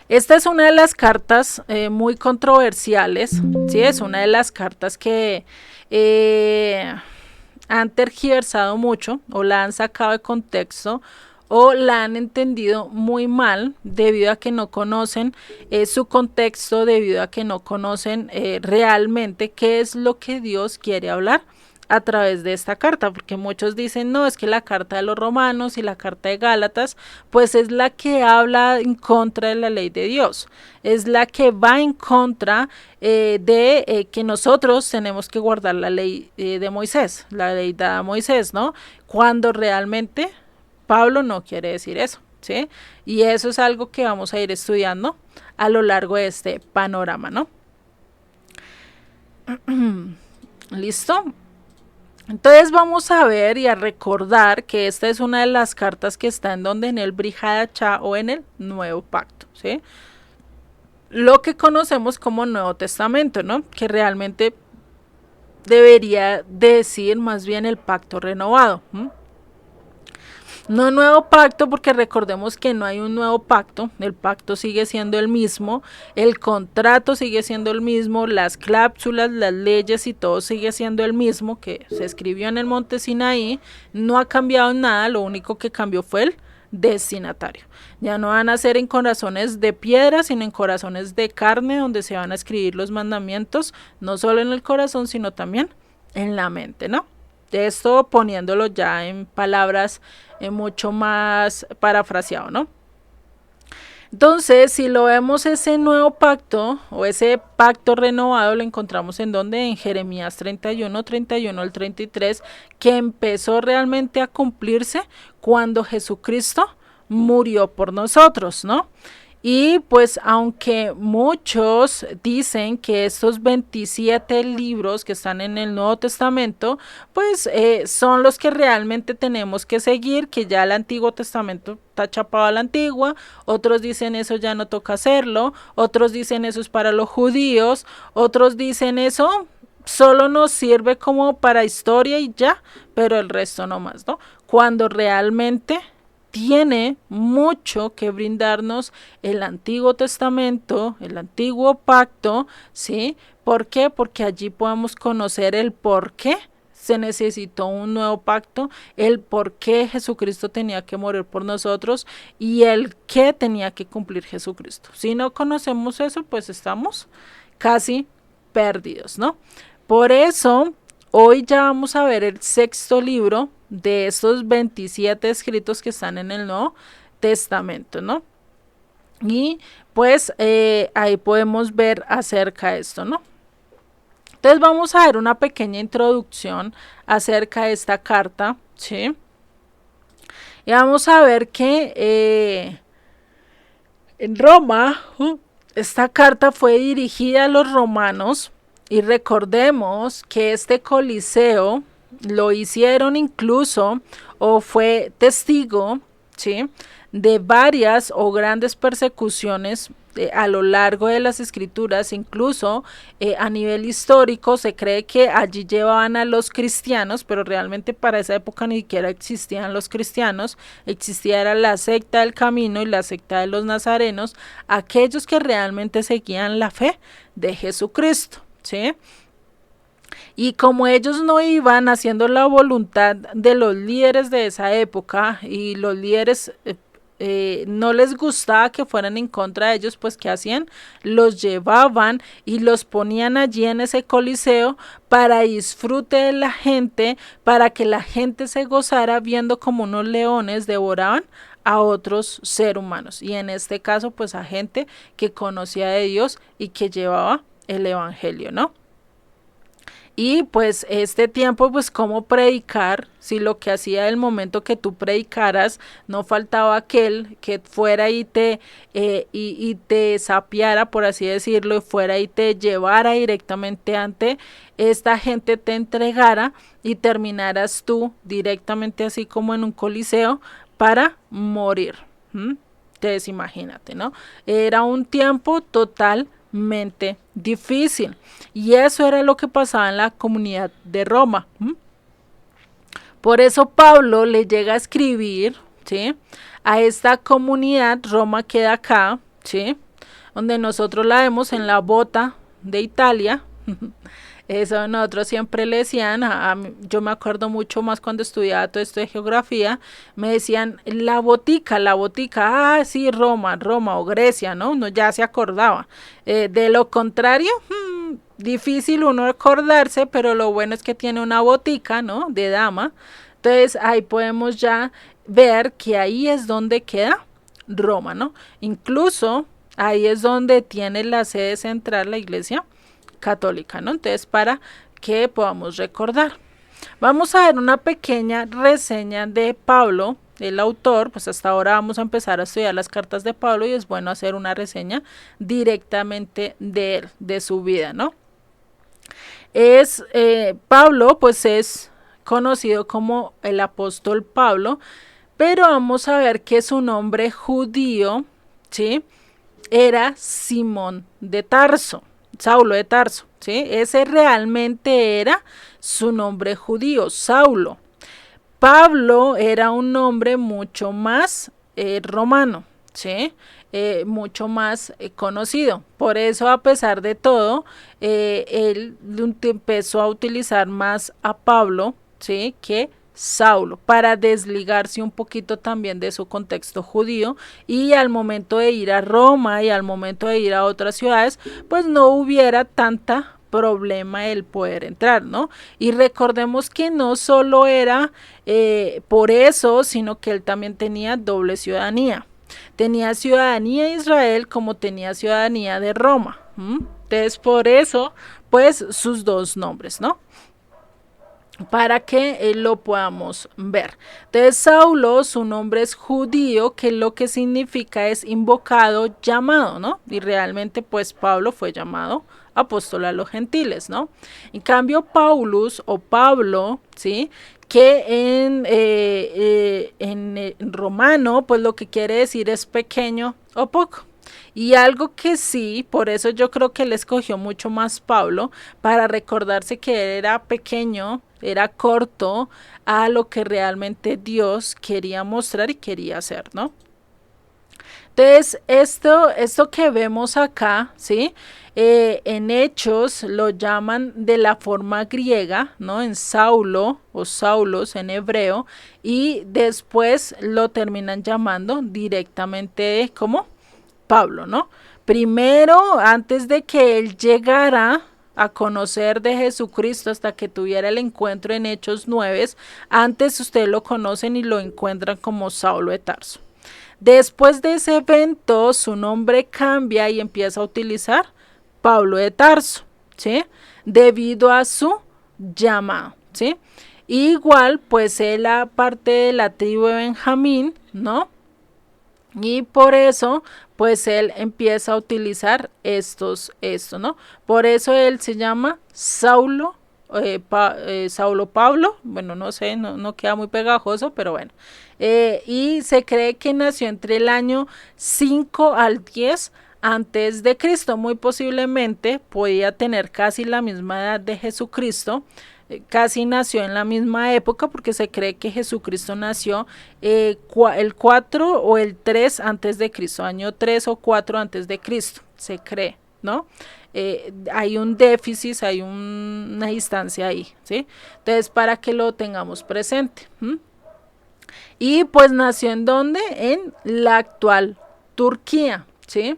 Esta es una de las cartas muy controversiales, ¿sí? Es una de las cartas que han tergiversado mucho o la han sacado de contexto o la han entendido muy mal debido a que no conocen su contexto, debido a que no conocen realmente qué es lo que Dios quiere hablar a través de esta carta, porque muchos dicen, no, es que la carta de los romanos y la carta de Gálatas, pues es la que habla en contra de la ley de Dios, es la que va en contra de que nosotros tenemos que guardar la ley de Moisés, la ley dada a Moisés, ¿no? Cuando realmente Pablo no quiere decir eso, ¿sí? Y eso es algo que vamos a ir estudiando a lo largo de este panorama, ¿no? ¿Listo? Entonces vamos a ver y a recordar que esta es una de las cartas que está en donde en el Brihadacha o en el Nuevo Pacto, ¿sí? Lo que conocemos como Nuevo Testamento, ¿no? Que realmente debería decir más bien el pacto renovado. No nuevo pacto, porque recordemos que no hay un nuevo pacto, el pacto sigue siendo el mismo, el contrato sigue siendo el mismo, las cláusulas, las leyes y todo sigue siendo el mismo que se escribió en el monte Sinaí, no ha cambiado nada, lo único que cambió fue el destinatario. Ya no van a ser en corazones de piedra, sino en corazones de carne, donde se van a escribir los mandamientos, no solo en el corazón, sino también en la mente, ¿no? Esto poniéndolo ya en palabras mucho más parafraseado, ¿no? Entonces, si lo vemos ese nuevo pacto o ese pacto renovado, lo encontramos en donde en Jeremías 31 al 33, que empezó realmente a cumplirse cuando Jesucristo murió por nosotros, ¿no? Y pues aunque muchos dicen que estos 27 libros que están en el Nuevo Testamento, pues son los que realmente tenemos que seguir, que ya el Antiguo Testamento está chapado a la antigua, otros dicen eso ya no toca hacerlo, otros dicen eso es para los judíos, otros dicen eso solo nos sirve como para historia y ya, pero el resto no más, ¿no? Cuando realmente tiene mucho que brindarnos el Antiguo Testamento, el Antiguo Pacto, ¿sí? ¿Por qué? Porque allí podemos conocer el por qué se necesitó un nuevo pacto, el por qué Jesucristo tenía que morir por nosotros y el qué tenía que cumplir Jesucristo. Si no conocemos eso, pues estamos casi perdidos, ¿no? Por eso, hoy ya vamos a ver el sexto libro de estos 27 escritos que están en el Nuevo Testamento, ¿no? Y pues ahí podemos ver acerca de esto, ¿no? Entonces vamos a ver una pequeña introducción acerca de esta carta, ¿sí? Y vamos a ver que en Roma, esta carta fue dirigida a los romanos y recordemos que este Coliseo lo hicieron incluso o fue testigo, ¿sí?, de varias o grandes persecuciones a lo largo de las escrituras, incluso a nivel histórico se cree que allí llevaban a los cristianos, pero realmente para esa época ni siquiera existían los cristianos, existía era la secta del camino y la secta de los nazarenos, aquellos que realmente seguían la fe de Jesucristo, ¿sí? Y como ellos no iban haciendo la voluntad de los líderes de esa época y los líderes no les gustaba que fueran en contra de ellos, pues ¿qué hacían? Los llevaban y los ponían allí en ese coliseo para disfrute de la gente, para que la gente se gozara viendo como unos leones devoraban a otros seres humanos. Y en este caso, pues a gente que conocía de Dios y que llevaba el evangelio, ¿no? Y pues este tiempo, pues cómo predicar, si lo que hacía el momento que tú predicaras, no faltaba aquel que fuera y y te sapiara, por así decirlo, y fuera y te llevara directamente ante esta gente, te entregara y terminaras tú directamente así como en un coliseo para morir. Entonces imagínate, ¿no? Era un tiempo totalmente difícil y eso era lo que pasaba en la comunidad de Roma. Por eso Pablo le llega a escribir, ¿sí?, a esta comunidad. Roma queda acá, ¿sí?, donde nosotros la vemos en la bota de Italia. Eso nosotros siempre le decían, yo me acuerdo mucho más cuando estudiaba todo esto de geografía, me decían la botica, sí, Roma o Grecia, ¿no? Uno ya se acordaba. De lo contrario, difícil uno acordarse, pero lo bueno es que tiene una botica, ¿no? De dama. Entonces ahí podemos ya ver que ahí es donde queda Roma, ¿no? Incluso ahí es donde tiene la sede central la iglesia católica, ¿no? Entonces, para que podamos recordar, vamos a ver una pequeña reseña de Pablo, el autor. Pues hasta ahora vamos a empezar a estudiar las cartas de Pablo y es bueno hacer una reseña directamente de él, de su vida, ¿no? Pablo, pues es conocido como el apóstol Pablo, pero vamos a ver que su nombre judío, ¿sí?, era Simón de Tarso. Saulo de Tarso, ¿sí? Ese realmente era su nombre judío, Saulo. Pablo era un nombre mucho más romano, ¿sí? Mucho más conocido. Por eso, a pesar de todo, él empezó a utilizar más a Pablo, ¿sí?, que Saulo, para desligarse un poquito también de su contexto judío, y al momento de ir a Roma y al momento de ir a otras ciudades, pues no hubiera tanta problema el poder entrar, ¿no? Y recordemos que no solo era por eso, sino que él también tenía doble ciudadanía. Tenía ciudadanía de Israel como tenía ciudadanía de Roma. Entonces, por eso, pues sus dos nombres, ¿no?, para que lo podamos ver. Entonces, Saulo, su nombre es judío, que lo que significa es invocado, llamado, ¿no? Y realmente, pues, Pablo fue llamado apóstol a los gentiles, ¿no? En cambio, Paulus o Pablo, ¿sí?, que en romano, pues lo que quiere decir es pequeño o poco. Y algo que sí, por eso yo creo que él escogió mucho más Pablo, para recordarse que él era pequeño, era corto a lo que realmente Dios quería mostrar y quería hacer, ¿no? Entonces, esto que vemos acá, ¿sí?, en Hechos lo llaman de la forma griega, ¿no?, en Saulo o Saulos en hebreo, y después lo terminan llamando directamente como Pablo, ¿no? Primero, antes de que él llegara a conocer de Jesucristo, hasta que tuviera el encuentro en Hechos 9, antes ustedes lo conocen y lo encuentran como Saulo de Tarso. Después de ese evento, su nombre cambia y empieza a utilizar Pablo de Tarso, ¿sí?, debido a su llamado, ¿sí? Igual, pues él parte de la tribu de Benjamín, ¿no? Y por eso, pues él empieza a utilizar esto, ¿no? Por eso él se llama Saulo, Saulo Pablo, bueno, no sé, no queda muy pegajoso, pero bueno. Y se cree que nació entre el año 5 al 10 antes de Cristo. Muy posiblemente podía tener casi la misma edad de Jesucristo. Casi nació en la misma época, porque se cree que Jesucristo nació el 4 o el 3 antes de Cristo, año 3 o 4 antes de Cristo, se cree, ¿no? Hay un déficit, hay una distancia ahí, ¿sí? Entonces, para que lo tengamos presente. Y pues nació ¿en dónde? En la actual Turquía, ¿sí?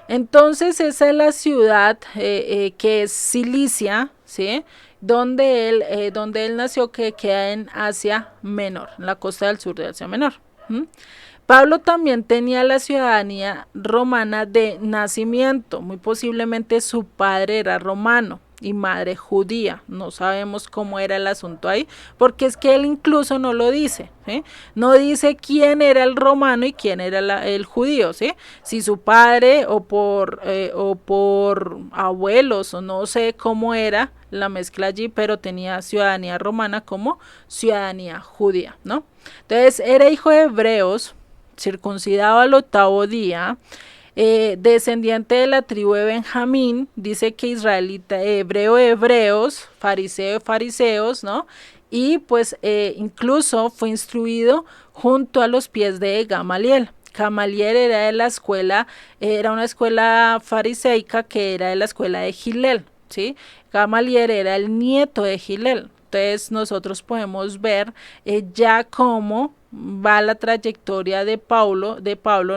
Entonces, esa es la ciudad que es Cilicia, ¿sí?, donde él nació, que queda en Asia Menor, en la costa del sur de Asia Menor. Pablo también tenía la ciudadanía romana de nacimiento. Muy posiblemente su padre era romano y madre judía. No sabemos cómo era el asunto ahí, porque es que él incluso no lo dice, ¿sí? No dice quién era el romano y quién era el judío, ¿sí? Si su padre o por abuelos, o no sé cómo era la mezcla allí, pero tenía ciudadanía romana como ciudadanía judía, ¿no? Entonces era hijo de hebreos, circuncidado al 8º día, descendiente de la tribu de Benjamín. Dice que israelita, hebreo de hebreos, fariseo de fariseos, ¿no? Y pues incluso fue instruido junto a los pies de Gamaliel. Gamaliel era de la escuela, era una escuela fariseica que era de la escuela de Gilel, ¿sí? Gamaliel era el nieto de Gilel. Entonces nosotros podemos ver ya cómo va la trayectoria de Pablo,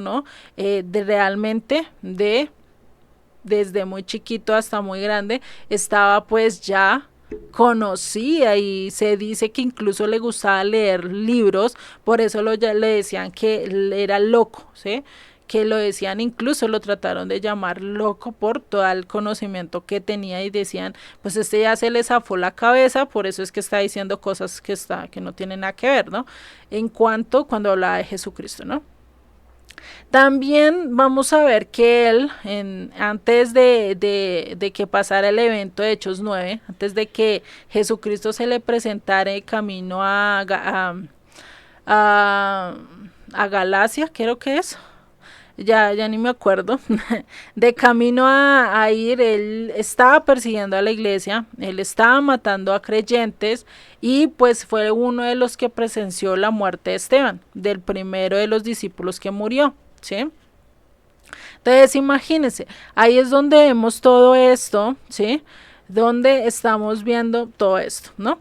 ¿no? De realmente desde muy chiquito hasta muy grande, estaba pues ya conocía y se dice que incluso le gustaba leer libros, por eso ya le decían que él era loco, ¿sí? Que lo decían, incluso lo trataron de llamar loco por todo el conocimiento que tenía y decían, pues este ya se le zafó la cabeza, por eso es que está diciendo cosas que no tienen nada que ver, ¿no? Cuando hablaba de Jesucristo, ¿no? También vamos a ver que él, antes de que pasara el evento de Hechos 9, antes de que Jesucristo se le presentara en camino a Galacia, creo que es, ya ni me acuerdo, de camino a ir, él estaba persiguiendo a la iglesia, él estaba matando a creyentes y pues fue uno de los que presenció la muerte de Esteban, del primero de los discípulos que murió, ¿sí? Entonces imagínense, ahí es donde vemos todo esto, ¿sí? Donde estamos viendo todo esto, ¿no?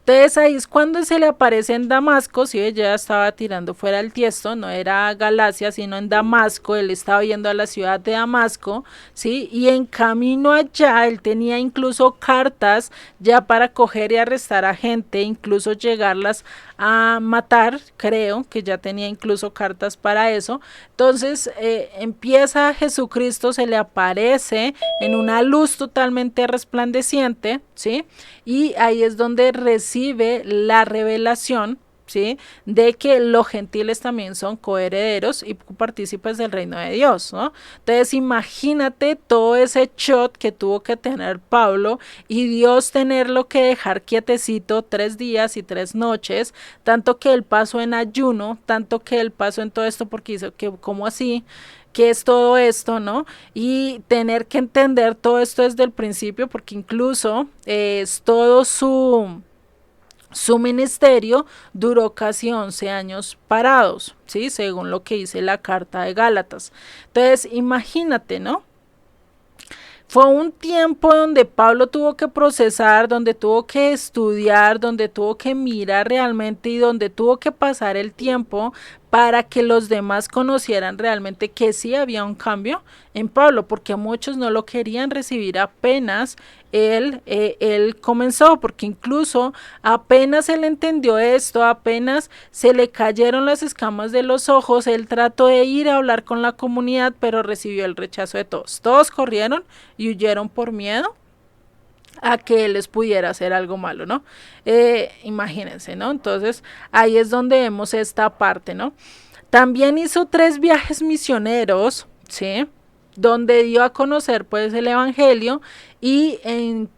Entonces ahí es cuando se le aparece en Damasco, si ¿sí? Ya estaba tirando fuera el tiesto, no era Galacia, sino en Damasco, él estaba yendo a la ciudad de Damasco, ¿sí? Y en camino allá, él tenía incluso cartas ya para coger y arrestar a gente, incluso llegarlas a matar, creo que ya tenía incluso cartas para eso. Entonces empieza Jesucristo, se le aparece en una luz totalmente resplandeciente, ¿sí? Y ahí es donde recibe la revelación, ¿sí? De que los gentiles también son coherederos y partícipes del reino de Dios, ¿no? Entonces imagínate todo ese shot que tuvo que tener Pablo y Dios tenerlo que dejar quietecito 3 días y 3 noches, tanto que él pasó en ayuno, tanto que él pasó en todo esto porque hizo que, ¿cómo así? ¿Qué es todo esto, no? Y tener que entender todo esto desde el principio, porque incluso es todo su ministerio duró casi 11 años parados, ¿sí? Según lo que dice la carta de Gálatas. Entonces, imagínate, ¿no? Fue un tiempo donde Pablo tuvo que procesar, donde tuvo que estudiar, donde tuvo que mirar realmente y donde tuvo que pasar el tiempo para que los demás conocieran realmente que sí había un cambio en Pablo, porque muchos no lo querían recibir apenas él comenzó, porque incluso apenas él entendió esto, apenas se le cayeron las escamas de los ojos, él trató de ir a hablar con la comunidad, pero recibió el rechazo de todos. Todos corrieron y huyeron por miedo a que él les pudiera hacer algo malo, ¿no? Imagínense, ¿no? Entonces ahí es donde vemos esta parte, ¿no? También hizo 3 viajes misioneros, ¿sí? Donde dio a conocer pues el evangelio y en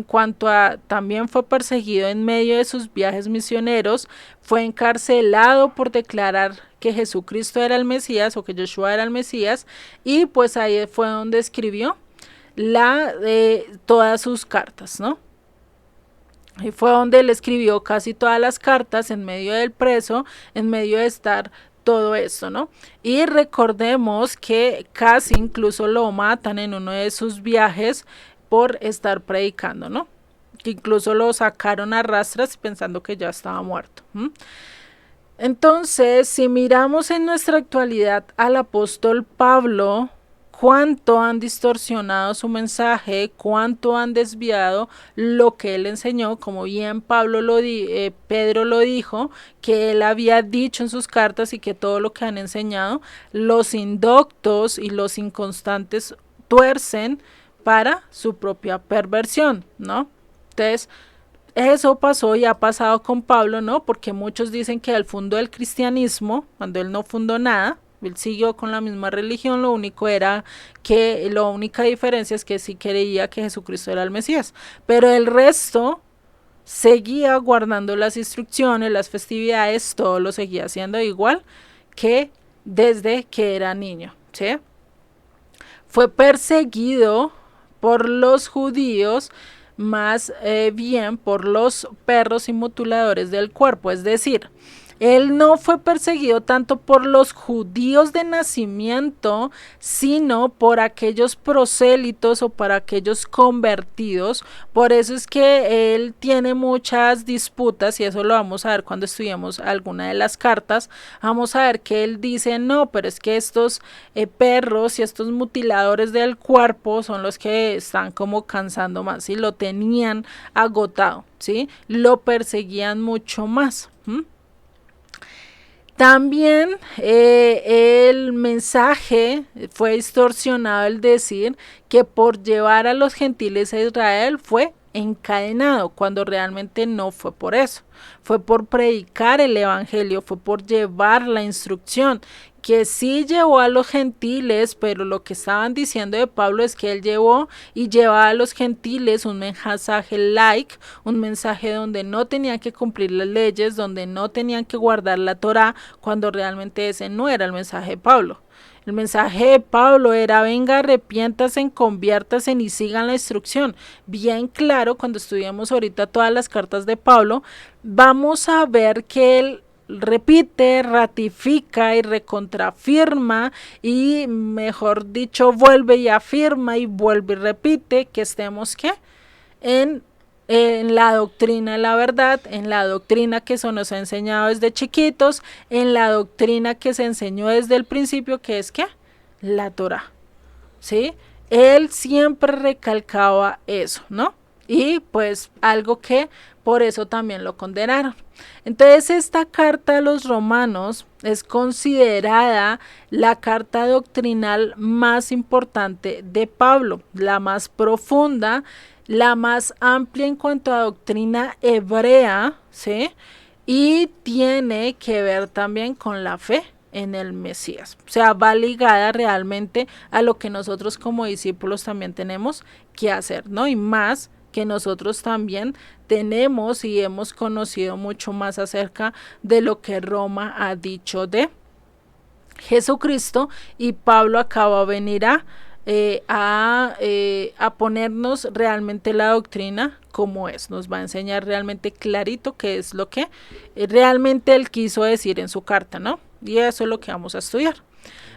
cuanto a también fue perseguido en medio de sus viajes misioneros, fue encarcelado por declarar que Jesucristo era el Mesías o que Yeshua era el Mesías y pues ahí fue donde escribió todas sus cartas, ¿no? Y fue donde él escribió casi todas las cartas en medio del preso, en medio de estar todo esto, ¿no? Y recordemos que casi incluso lo matan en uno de sus viajes por estar predicando, ¿no? Que incluso lo sacaron a rastras pensando que ya estaba muerto. Entonces, si miramos en nuestra actualidad al apóstol Pablo, cuánto han distorsionado su mensaje, cuánto han desviado lo que él enseñó, como bien Pedro lo dijo, que él había dicho en sus cartas y que todo lo que han enseñado, los indoctos y los inconstantes tuercen para su propia perversión, ¿no? Entonces, eso pasó y ha pasado con Pablo, ¿no? Porque muchos dicen que él fundó el cristianismo cuando él no fundó nada. Él siguió con la misma religión, lo único era que la única diferencia es que sí creía que Jesucristo era el Mesías, pero el resto seguía guardando las instrucciones, las festividades, todo lo seguía haciendo igual que desde que era niño, ¿sí? Fue perseguido por los judíos, más bien por los perros y mutiladores del cuerpo, es decir, Él no fue perseguido tanto por los judíos de nacimiento, sino por aquellos prosélitos o por aquellos convertidos. Por eso es que él tiene muchas disputas, y eso lo vamos a ver cuando estudiemos alguna de las cartas. Vamos a ver que él dice, no, pero es que estos perros y estos mutiladores del cuerpo son los que están como cansando más, y lo tenían agotado, ¿sí? Lo perseguían mucho más. También el mensaje fue distorsionado al decir que por llevar a los gentiles a Israel fue encadenado, cuando realmente no fue por eso. Fue por predicar el evangelio, fue por llevar la instrucción, que sí llevó a los gentiles, pero lo que estaban diciendo de Pablo es que él llevó y llevaba a los gentiles un mensaje un mensaje donde no tenían que cumplir las leyes, donde no tenían que guardar la Torá, cuando realmente ese no era el mensaje de Pablo. El mensaje de Pablo era: venga, arrepiéntanse, conviértanse y sigan la instrucción. Bien claro, cuando estudiamos ahorita todas las cartas de Pablo, vamos a ver que él repite, ratifica y recontrafirma, y mejor dicho, vuelve y afirma y vuelve y repite que estemos ¿qué? En la doctrina de la verdad, en la doctrina que se nos ha enseñado desde chiquitos, en la doctrina que se enseñó desde el principio, que es ¿qué? La Torá, ¿sí? Él siempre recalcaba eso, ¿no? Y pues algo que por eso también lo condenaron. Entonces esta carta a los romanos es considerada la carta doctrinal más importante de Pablo, la más profunda, la más amplia en cuanto a doctrina hebrea, ¿sí? Y tiene que ver también con la fe en el Mesías. O sea, va ligada realmente a lo que nosotros como discípulos también tenemos que hacer, ¿no? Y más que nosotros también tenemos y hemos conocido mucho más acerca de lo que Roma ha dicho de Jesucristo, y Pablo acaba de venir a ponernos realmente la doctrina como es, nos va a enseñar realmente clarito qué es lo que realmente él quiso decir en su carta, ¿no? Y eso es lo que vamos a estudiar.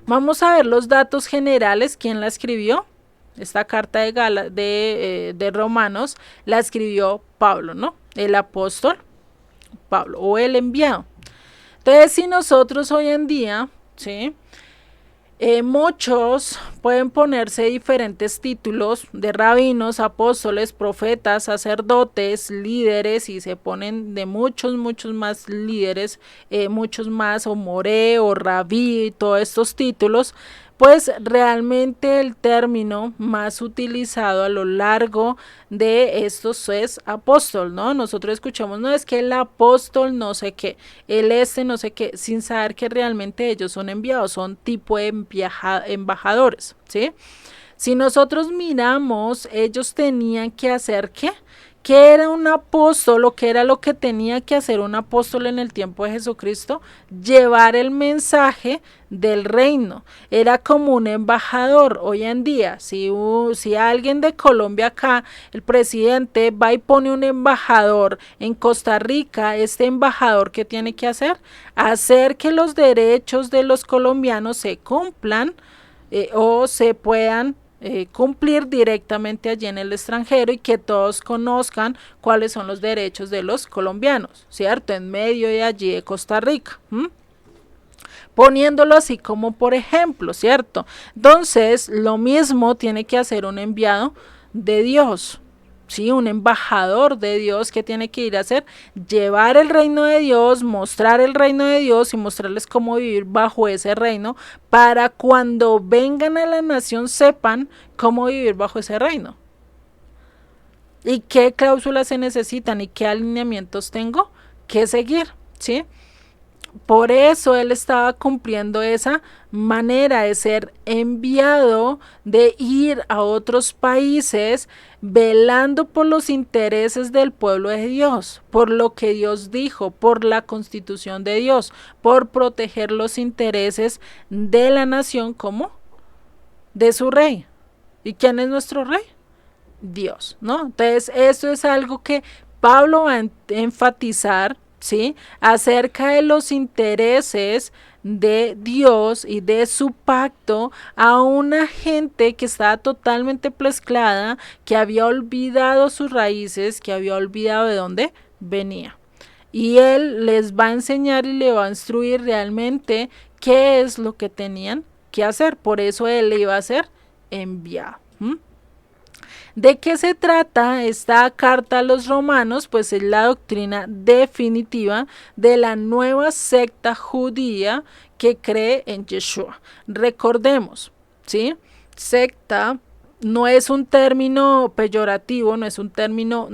Vamos a ver los datos generales, quién la escribió. Esta carta de Romanos la escribió Pablo, ¿no? El apóstol Pablo, o el enviado. Entonces, si nosotros hoy en día, ¿sí? Muchos pueden ponerse diferentes títulos de rabinos, apóstoles, profetas, sacerdotes, líderes, y se ponen de muchos más líderes, muchos más, o moré, o rabí, todos estos títulos. Pues realmente el término más utilizado a lo largo de estos es apóstol, ¿no? Nosotros escuchamos, no, es que el apóstol no sé qué, el no sé qué, sin saber que realmente ellos son enviados, son tipo embajadores, ¿sí? Si nosotros miramos, ellos tenían que hacer ¿qué? ¿Qué era un apóstol, o qué era lo que tenía que hacer un apóstol en el tiempo de Jesucristo? Llevar el mensaje del reino. Era como un embajador. Hoy en día, si alguien de Colombia acá, el presidente va y pone un embajador en Costa Rica, este embajador, ¿qué tiene que hacer? Hacer que los derechos de los colombianos se cumplan, o se puedan cumplir directamente allí en el extranjero, y que todos conozcan cuáles son los derechos de los colombianos, ¿cierto? En medio de allí de Costa Rica. Poniéndolo así como por ejemplo, ¿cierto? Entonces, lo mismo tiene que hacer un enviado de Dios. Sí, un embajador de Dios, que tiene que ir a hacer, llevar el reino de Dios, mostrar el reino de Dios y mostrarles cómo vivir bajo ese reino, para cuando vengan a la nación sepan cómo vivir bajo ese reino. Y qué cláusulas se necesitan y qué alineamientos tengo que seguir, ¿sí? Por eso él estaba cumpliendo esa manera de ser enviado, de ir a otros países, velando por los intereses del pueblo de Dios, por lo que Dios dijo, por la constitución de Dios, por proteger los intereses de la nación como de su rey. ¿Y quién es nuestro rey? Dios, ¿no? Entonces, esto es algo que Pablo va a enfatizar ¿sí? Acerca de los intereses de Dios y de su pacto a una gente que estaba totalmente mezclada, que había olvidado sus raíces, que había olvidado de dónde venía. Y él les va a enseñar y le va a instruir realmente qué es lo que tenían que hacer. Por eso él le iba a ser enviado. ¿De qué se trata esta carta a los romanos? Pues es la doctrina definitiva de la nueva secta judía que cree en Yeshua. Recordemos, ¿sí? Secta no es un término peyorativo, no es un término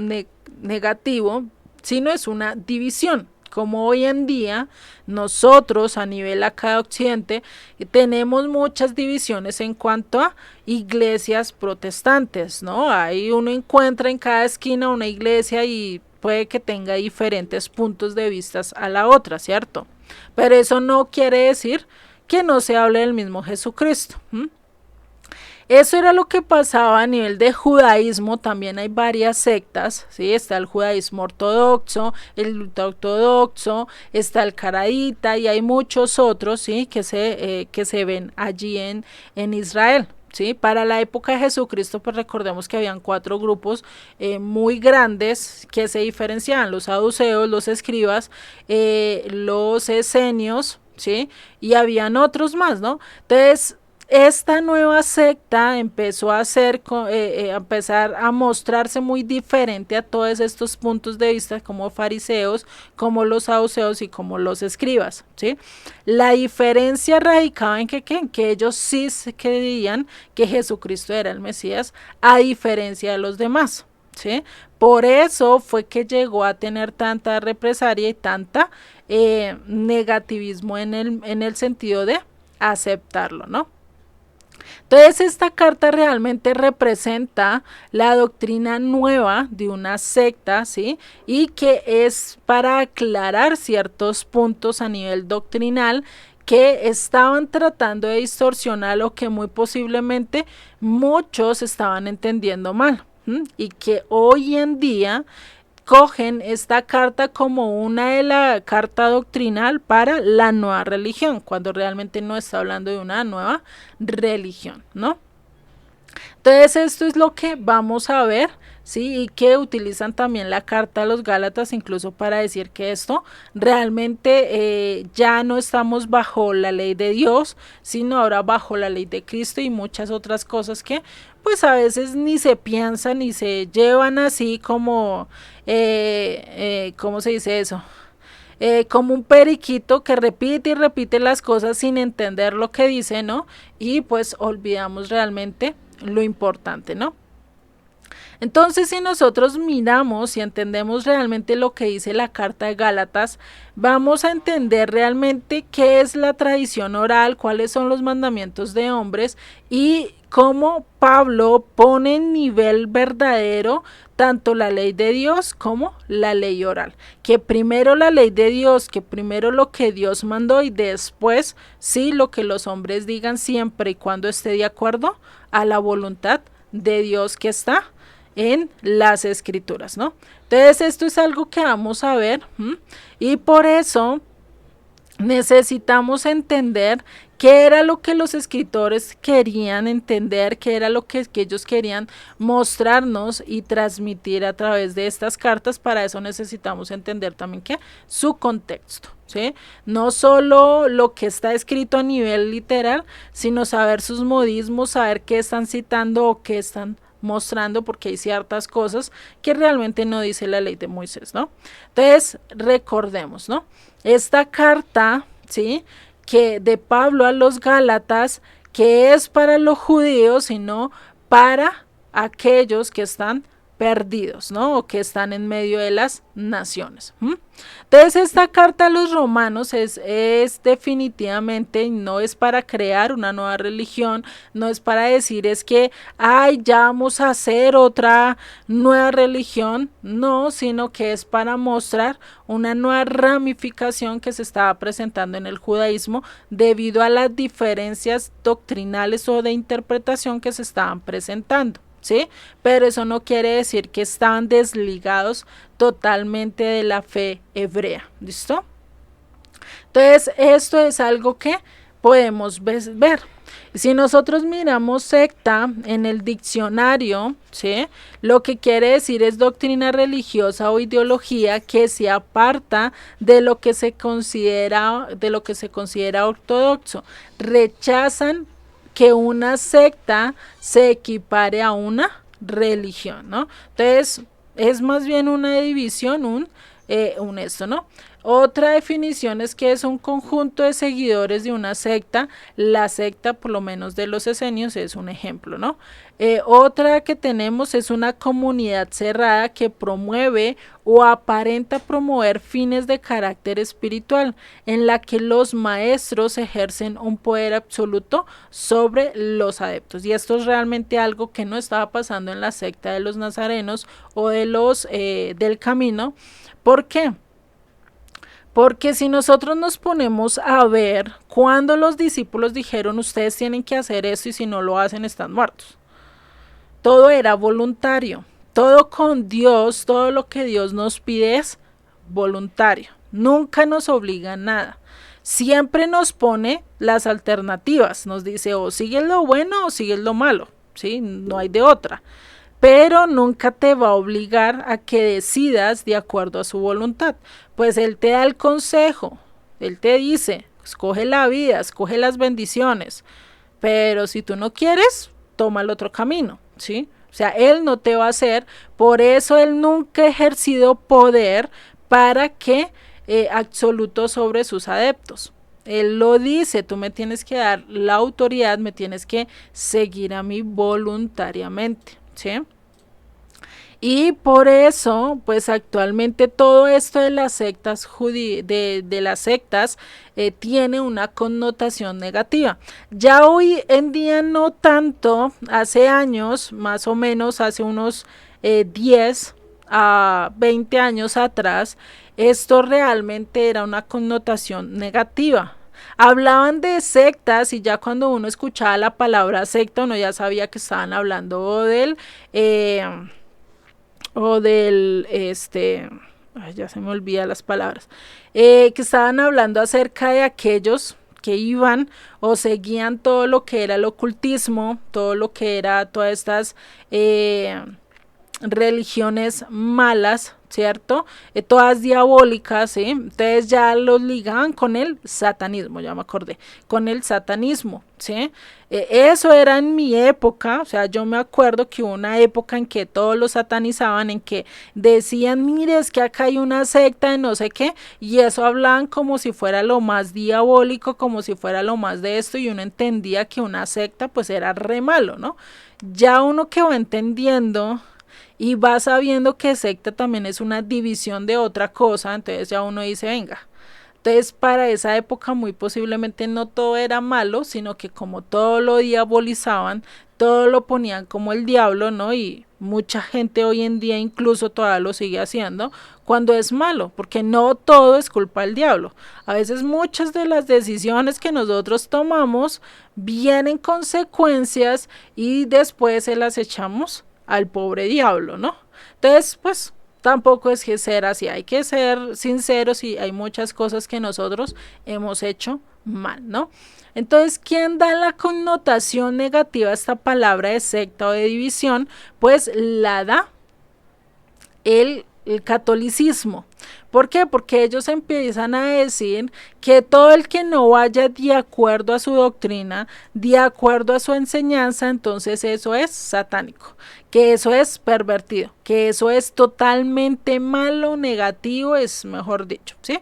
negativo, sino es una división. Como hoy en día nosotros a nivel acá de Occidente tenemos muchas divisiones en cuanto a iglesias protestantes, ¿no? Ahí uno encuentra en cada esquina una iglesia y puede que tenga diferentes puntos de vista a la otra, ¿cierto? Pero eso no quiere decir que no se hable del mismo Jesucristo. Eso era lo que pasaba a nivel de judaísmo. También hay varias sectas, ¿sí? Está el judaísmo ortodoxo, el ultraortodoxo, está el caraíta y hay muchos otros, ¿sí? que se ven allí en Israel. ¿Sí? Para la época de Jesucristo, pues recordemos que habían 4 grupos muy grandes que se diferenciaban: los saduceos, los escribas, los esenios, ¿sí? Y habían otros más, ¿no? Entonces, esta nueva secta empezó a empezar a mostrarse muy diferente a todos estos puntos de vista, como fariseos, como los saduceos y como los escribas, ¿sí? La diferencia radicaba en que ellos sí creían que Jesucristo era el Mesías, a diferencia de los demás, ¿sí? Por eso fue que llegó a tener tanta represalia y tanta negativismo en el sentido de aceptarlo, ¿no? Entonces esta carta realmente representa la doctrina nueva de una secta, ¿sí? Y que es para aclarar ciertos puntos a nivel doctrinal que estaban tratando de distorsionar o que muy posiblemente muchos estaban entendiendo mal. Y que hoy en día cogen esta carta como una de la carta doctrinal para la nueva religión, cuando realmente no está hablando de una nueva religión, ¿no? Entonces esto es lo que vamos a ver, ¿sí? Y que utilizan también la carta a los Gálatas incluso para decir que esto realmente ya no estamos bajo la ley de Dios, sino ahora bajo la ley de Cristo y muchas otras cosas que pues a veces ni se piensan ni se llevan así como, ¿cómo se dice eso? Como un periquito que repite y repite las cosas sin entender lo que dice, ¿no? Y pues olvidamos realmente lo importante, ¿no? Entonces, si nosotros miramos y entendemos realmente lo que dice la carta de Gálatas, vamos a entender realmente qué es la tradición oral, cuáles son los mandamientos de hombres y cómo Pablo pone en nivel verdadero tanto la ley de Dios como la ley oral. Que primero la ley de Dios, que primero lo que Dios mandó y después sí lo que los hombres digan siempre y cuando esté de acuerdo a la voluntad de Dios que está en las escrituras, ¿no? Entonces esto es algo que vamos a ver y por eso necesitamos entender qué era lo que los escritores querían entender, qué era lo que ellos querían mostrarnos y transmitir a través de estas cartas. Para eso necesitamos entender también que su contexto, ¿sí? No solo lo que está escrito a nivel literal, sino saber sus modismos, saber qué están citando o qué están mostrando, porque hay ciertas cosas que realmente no dice la ley de Moisés, ¿no? Entonces, recordemos, ¿no? Esta carta, ¿sí? Que de Pablo a los Gálatas, que es para los judíos, sino para aquellos que están perdidos, ¿no? O que están en medio de las naciones. Entonces esta carta a los romanos es definitivamente, no es para crear una nueva religión, no es para decir es que, ay, ya vamos a hacer otra nueva religión, no, sino que es para mostrar una nueva ramificación que se estaba presentando en el judaísmo debido a las diferencias doctrinales o de interpretación que se estaban presentando, ¿sí? Pero eso no quiere decir que estaban desligados totalmente de la fe hebrea, ¿listo? Entonces, esto es algo que podemos ver. Si nosotros miramos secta en el diccionario, ¿sí? Lo que quiere decir es doctrina religiosa o ideología que se aparta de lo que se considera ortodoxo. Rechazan que una secta se equipare a una religión, ¿no? Entonces, es más bien una división, un esto, ¿no? Otra definición es que es un conjunto de seguidores de una secta. La secta, por lo menos de los esenios, es un ejemplo, ¿no? Otra que tenemos es una comunidad cerrada que promueve o aparenta promover fines de carácter espiritual, en la que los maestros ejercen un poder absoluto sobre los adeptos. Y esto es realmente algo que no estaba pasando en la secta de los nazarenos o de los del camino. ¿Por qué? Porque si nosotros nos ponemos a ver cuando los discípulos dijeron ustedes tienen que hacer esto y si no lo hacen están muertos. Todo era voluntario. Todo con Dios, todo lo que Dios nos pide es voluntario. Nunca nos obliga a nada. Siempre nos pone las alternativas. Nos dice o sigues lo bueno o sigues lo malo. ¿Sí? No hay de otra. Pero nunca te va a obligar a que decidas de acuerdo a su voluntad. Pues Él te da el consejo, Él te dice, escoge la vida, escoge las bendiciones, pero si tú no quieres, toma el otro camino, ¿sí? O sea, Él no te va a hacer, por eso Él nunca ha ejercido poder para que absoluto sobre sus adeptos. Él lo dice, tú me tienes que dar la autoridad, me tienes que seguir a mí voluntariamente, ¿sí? Y por eso, pues actualmente todo esto de las sectas de las sectas tiene una connotación negativa. Ya hoy en día no tanto, hace años, más o menos hace unos 10 a 20 años atrás, esto realmente era una connotación negativa. Hablaban de sectas y ya cuando uno escuchaba la palabra secta, uno ya sabía que estaban hablando del ya se me olvidan las palabras, que estaban hablando acerca de aquellos que iban o seguían todo lo que era el ocultismo, todo lo que era todas estas religiones malas, ¿cierto? Todas diabólicas, ¿sí? Entonces ya los ligaban con el satanismo, ya me acordé, con el satanismo, ¿sí? Eso era en mi época, o sea, yo me acuerdo que hubo una época en que todos lo satanizaban, en que decían, mire, es que acá hay una secta de no sé qué, y eso hablaban como si fuera lo más diabólico, como si fuera lo más de esto, y uno entendía que una secta pues era re malo, ¿no? Ya uno que va entendiendo y va sabiendo que secta también es una división de otra cosa, entonces ya uno dice, venga. Entonces para esa época muy posiblemente no todo era malo, sino que como todo lo diabolizaban, todo lo ponían como el diablo, ¿no? Y mucha gente hoy en día incluso todavía lo sigue haciendo cuando es malo, porque no todo es culpa del diablo. A veces muchas de las decisiones que nosotros tomamos vienen consecuencias y después se las echamos al pobre diablo, ¿no? Entonces, pues tampoco es que ser así, hay que ser sinceros y hay muchas cosas que nosotros hemos hecho mal, ¿no? Entonces, ¿quién da la connotación negativa a esta palabra de secta o de división? Pues la da el catolicismo. ¿Por qué? Porque ellos empiezan a decir que todo el que no vaya de acuerdo a su doctrina, de acuerdo a su enseñanza, entonces eso es satánico, que eso es pervertido, que eso es totalmente malo, negativo, es mejor dicho, ¿sí?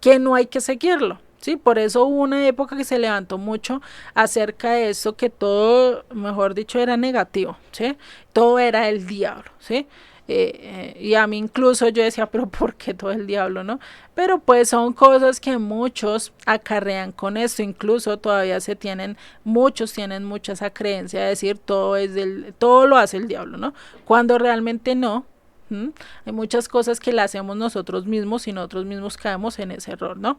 Que no hay que seguirlo. Sí, por eso hubo una época que se levantó mucho acerca de eso, que todo, mejor dicho, era negativo, ¿sí? Todo era el diablo, ¿sí? Y a mí incluso yo decía, pero ¿por qué todo el diablo, no? Pero pues son cosas que muchos acarrean con esto, incluso todavía muchos tienen mucha esa creencia de decir todo lo hace el diablo, ¿no? Cuando realmente no, Hay muchas cosas que las hacemos nosotros mismos y nosotros mismos caemos en ese error, ¿no?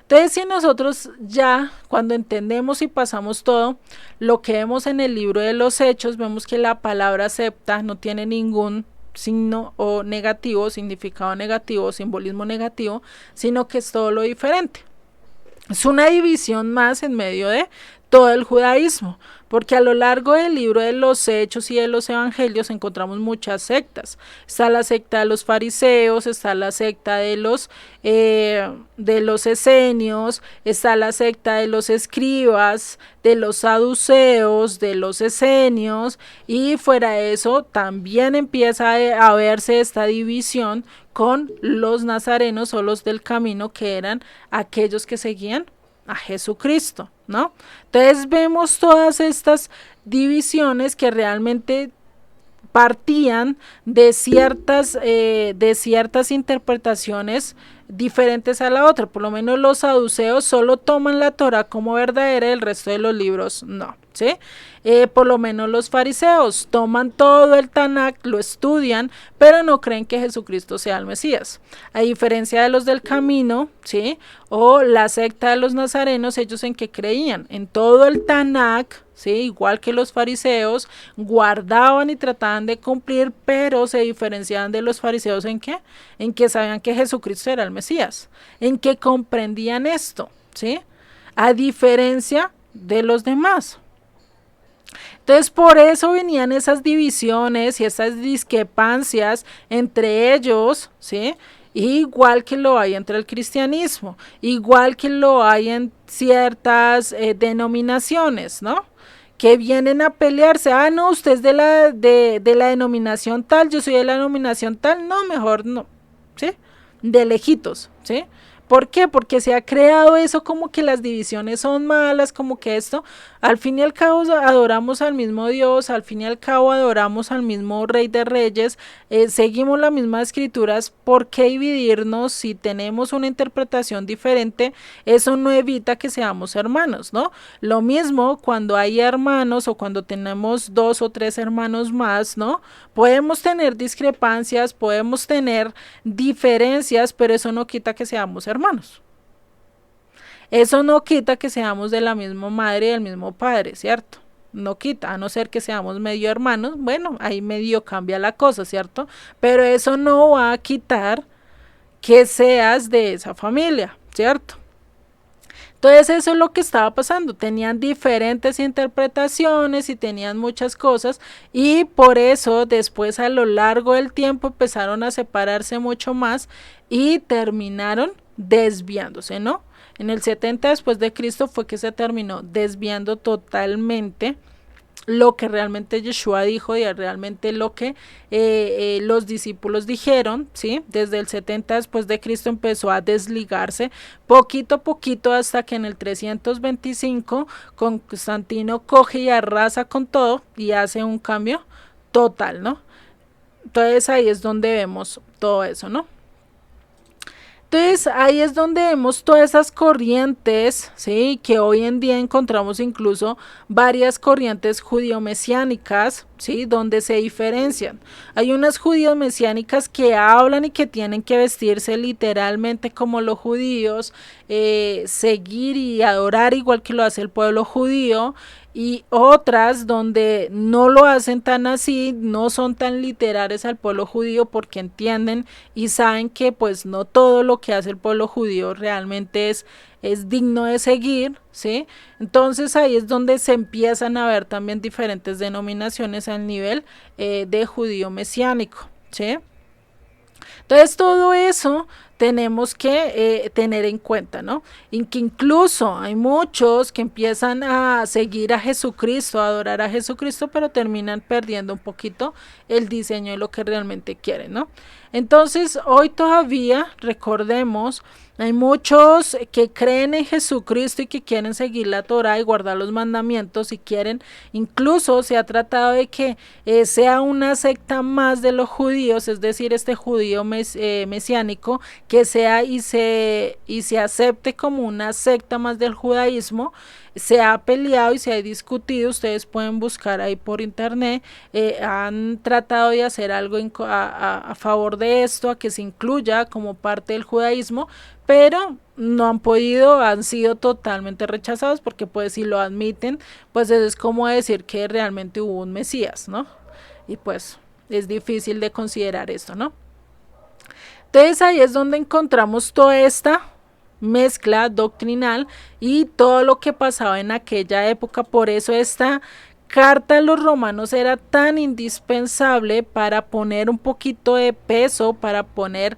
Entonces, si nosotros ya cuando entendemos y pasamos todo lo que vemos en el libro de los Hechos, vemos que la palabra acepta no tiene ningún signo o negativo, significado negativo, simbolismo negativo, sino que es todo lo diferente. Es una división más en medio de todo el judaísmo, porque a lo largo del libro de los Hechos y de los Evangelios encontramos muchas sectas. Está la secta de los fariseos, está la secta de los esenios, está la secta de los escribas, de los saduceos, de los esenios, y fuera de eso también empieza a verse esta división con los nazarenos o los del camino, que eran aquellos que seguían a Jesucristo, ¿no? Entonces vemos todas estas divisiones que realmente partían de ciertas interpretaciones diferentes a la otra. Por lo menos los saduceos solo toman la Torá como verdadera y el resto de los libros no, ¿sí? Por lo menos los fariseos toman todo el Tanakh, lo estudian, pero no creen que Jesucristo sea el Mesías. A diferencia de los del camino, ¿sí? O la secta de los nazarenos, ellos en qué creían, en todo el Tanakh, ¿sí? Igual que los fariseos, guardaban y trataban de cumplir, pero se diferenciaban de los fariseos ¿en qué? En que sabían que Jesucristo era el Mesías, en que comprendían esto, ¿sí? A diferencia de los demás. Entonces por eso venían esas divisiones y esas discrepancias entre ellos, ¿sí? Igual que lo hay entre el cristianismo, igual que lo hay en ciertas denominaciones, ¿no? Que vienen a pelearse, no, usted es de la denominación tal, yo soy de la denominación tal, no, mejor no, ¿sí? De lejitos, ¿sí? ¿Por qué? Porque se ha creado eso como que las divisiones son malas, como que esto, al fin y al cabo adoramos al mismo Dios, al fin y al cabo adoramos al mismo Rey de Reyes, seguimos las mismas escrituras. ¿Por qué dividirnos? Si tenemos una interpretación diferente, eso no evita que seamos hermanos, ¿no? Lo mismo cuando hay hermanos o cuando tenemos 2 o 3 hermanos más, ¿no? Podemos tener discrepancias, podemos tener diferencias, pero eso no quita que seamos hermanos. Eso no quita que seamos de la misma madre y del mismo padre, ¿cierto? No quita, a no ser que seamos medio hermanos, bueno, ahí medio cambia la cosa, ¿cierto? Pero eso no va a quitar que seas de esa familia, ¿cierto? Entonces eso es lo que estaba pasando, tenían diferentes interpretaciones y tenían muchas cosas, y por eso después a lo largo del tiempo empezaron a separarse mucho más y terminaron desviándose, ¿no? En el 70 después de Cristo fue que se terminó desviando totalmente lo que realmente Yeshua dijo y realmente lo que los discípulos dijeron, ¿sí? Desde el 70 después de Cristo empezó a desligarse poquito a poquito hasta que en el 325 Constantino coge y arrasa con todo y hace un cambio total, ¿no? Entonces ahí es donde vemos todo eso, ¿no? Entonces ahí es donde vemos todas esas corrientes, ¿sí? Que hoy en día encontramos incluso varias corrientes judío-mesiánicas, ¿sí? Donde se diferencian. Hay unas judío-mesiánicas que hablan y que tienen que vestirse literalmente como los judíos, seguir y adorar igual que lo hace el pueblo judío, y otras donde no lo hacen tan así, no son tan literales al pueblo judío porque entienden y saben que pues no todo lo que hace el pueblo judío realmente es digno de seguir, ¿sí? Entonces ahí es donde se empiezan a ver también diferentes denominaciones al nivel de judío mesiánico, ¿sí? Entonces todo eso tenemos que tener en cuenta, ¿no? Y que incluso hay muchos que empiezan a seguir a Jesucristo, a adorar a Jesucristo, pero terminan perdiendo un poquito el diseño de lo que realmente quieren, ¿no? Entonces hoy todavía recordemos Hay muchos que creen en Jesucristo y que quieren seguir la Torá y guardar los mandamientos y quieren, incluso se ha tratado de que sea una secta más de los judíos, es decir, este judío mesiánico, que sea y se acepte como una secta más del judaísmo. Se ha peleado y se ha discutido, ustedes pueden buscar ahí por internet, han tratado de hacer algo a favor de esto, a que se incluya como parte del judaísmo, pero no han podido, han sido totalmente rechazados porque pues si lo admiten, pues eso es como decir que realmente hubo un Mesías, ¿no? Y pues es difícil de considerar esto, ¿no? Entonces ahí es donde encontramos toda esta mezcla doctrinal y todo lo que pasaba en aquella época. Por eso esta carta a los romanos era tan indispensable para poner un poquito de peso, para poner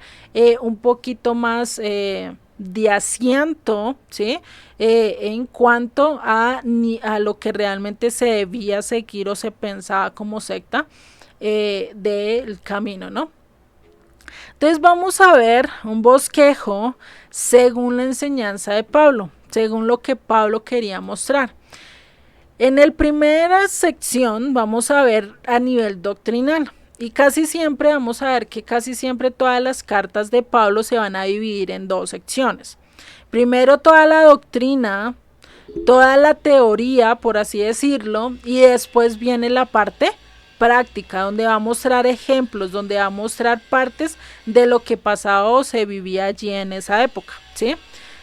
un poquito más de asiento, ¿sí? En cuanto a lo que realmente se debía seguir o se pensaba como secta del camino, ¿no? Entonces vamos a ver un bosquejo según la enseñanza de Pablo, según lo que Pablo quería mostrar. En la primera sección vamos a ver a nivel doctrinal y casi siempre vamos a ver que casi siempre todas las cartas de Pablo se van a dividir en dos secciones. Primero toda la doctrina, toda la teoría, por así decirlo, y después viene la parte práctica, donde va a mostrar ejemplos, donde va a mostrar partes de lo que pasaba o se vivía allí en esa época, ¿sí?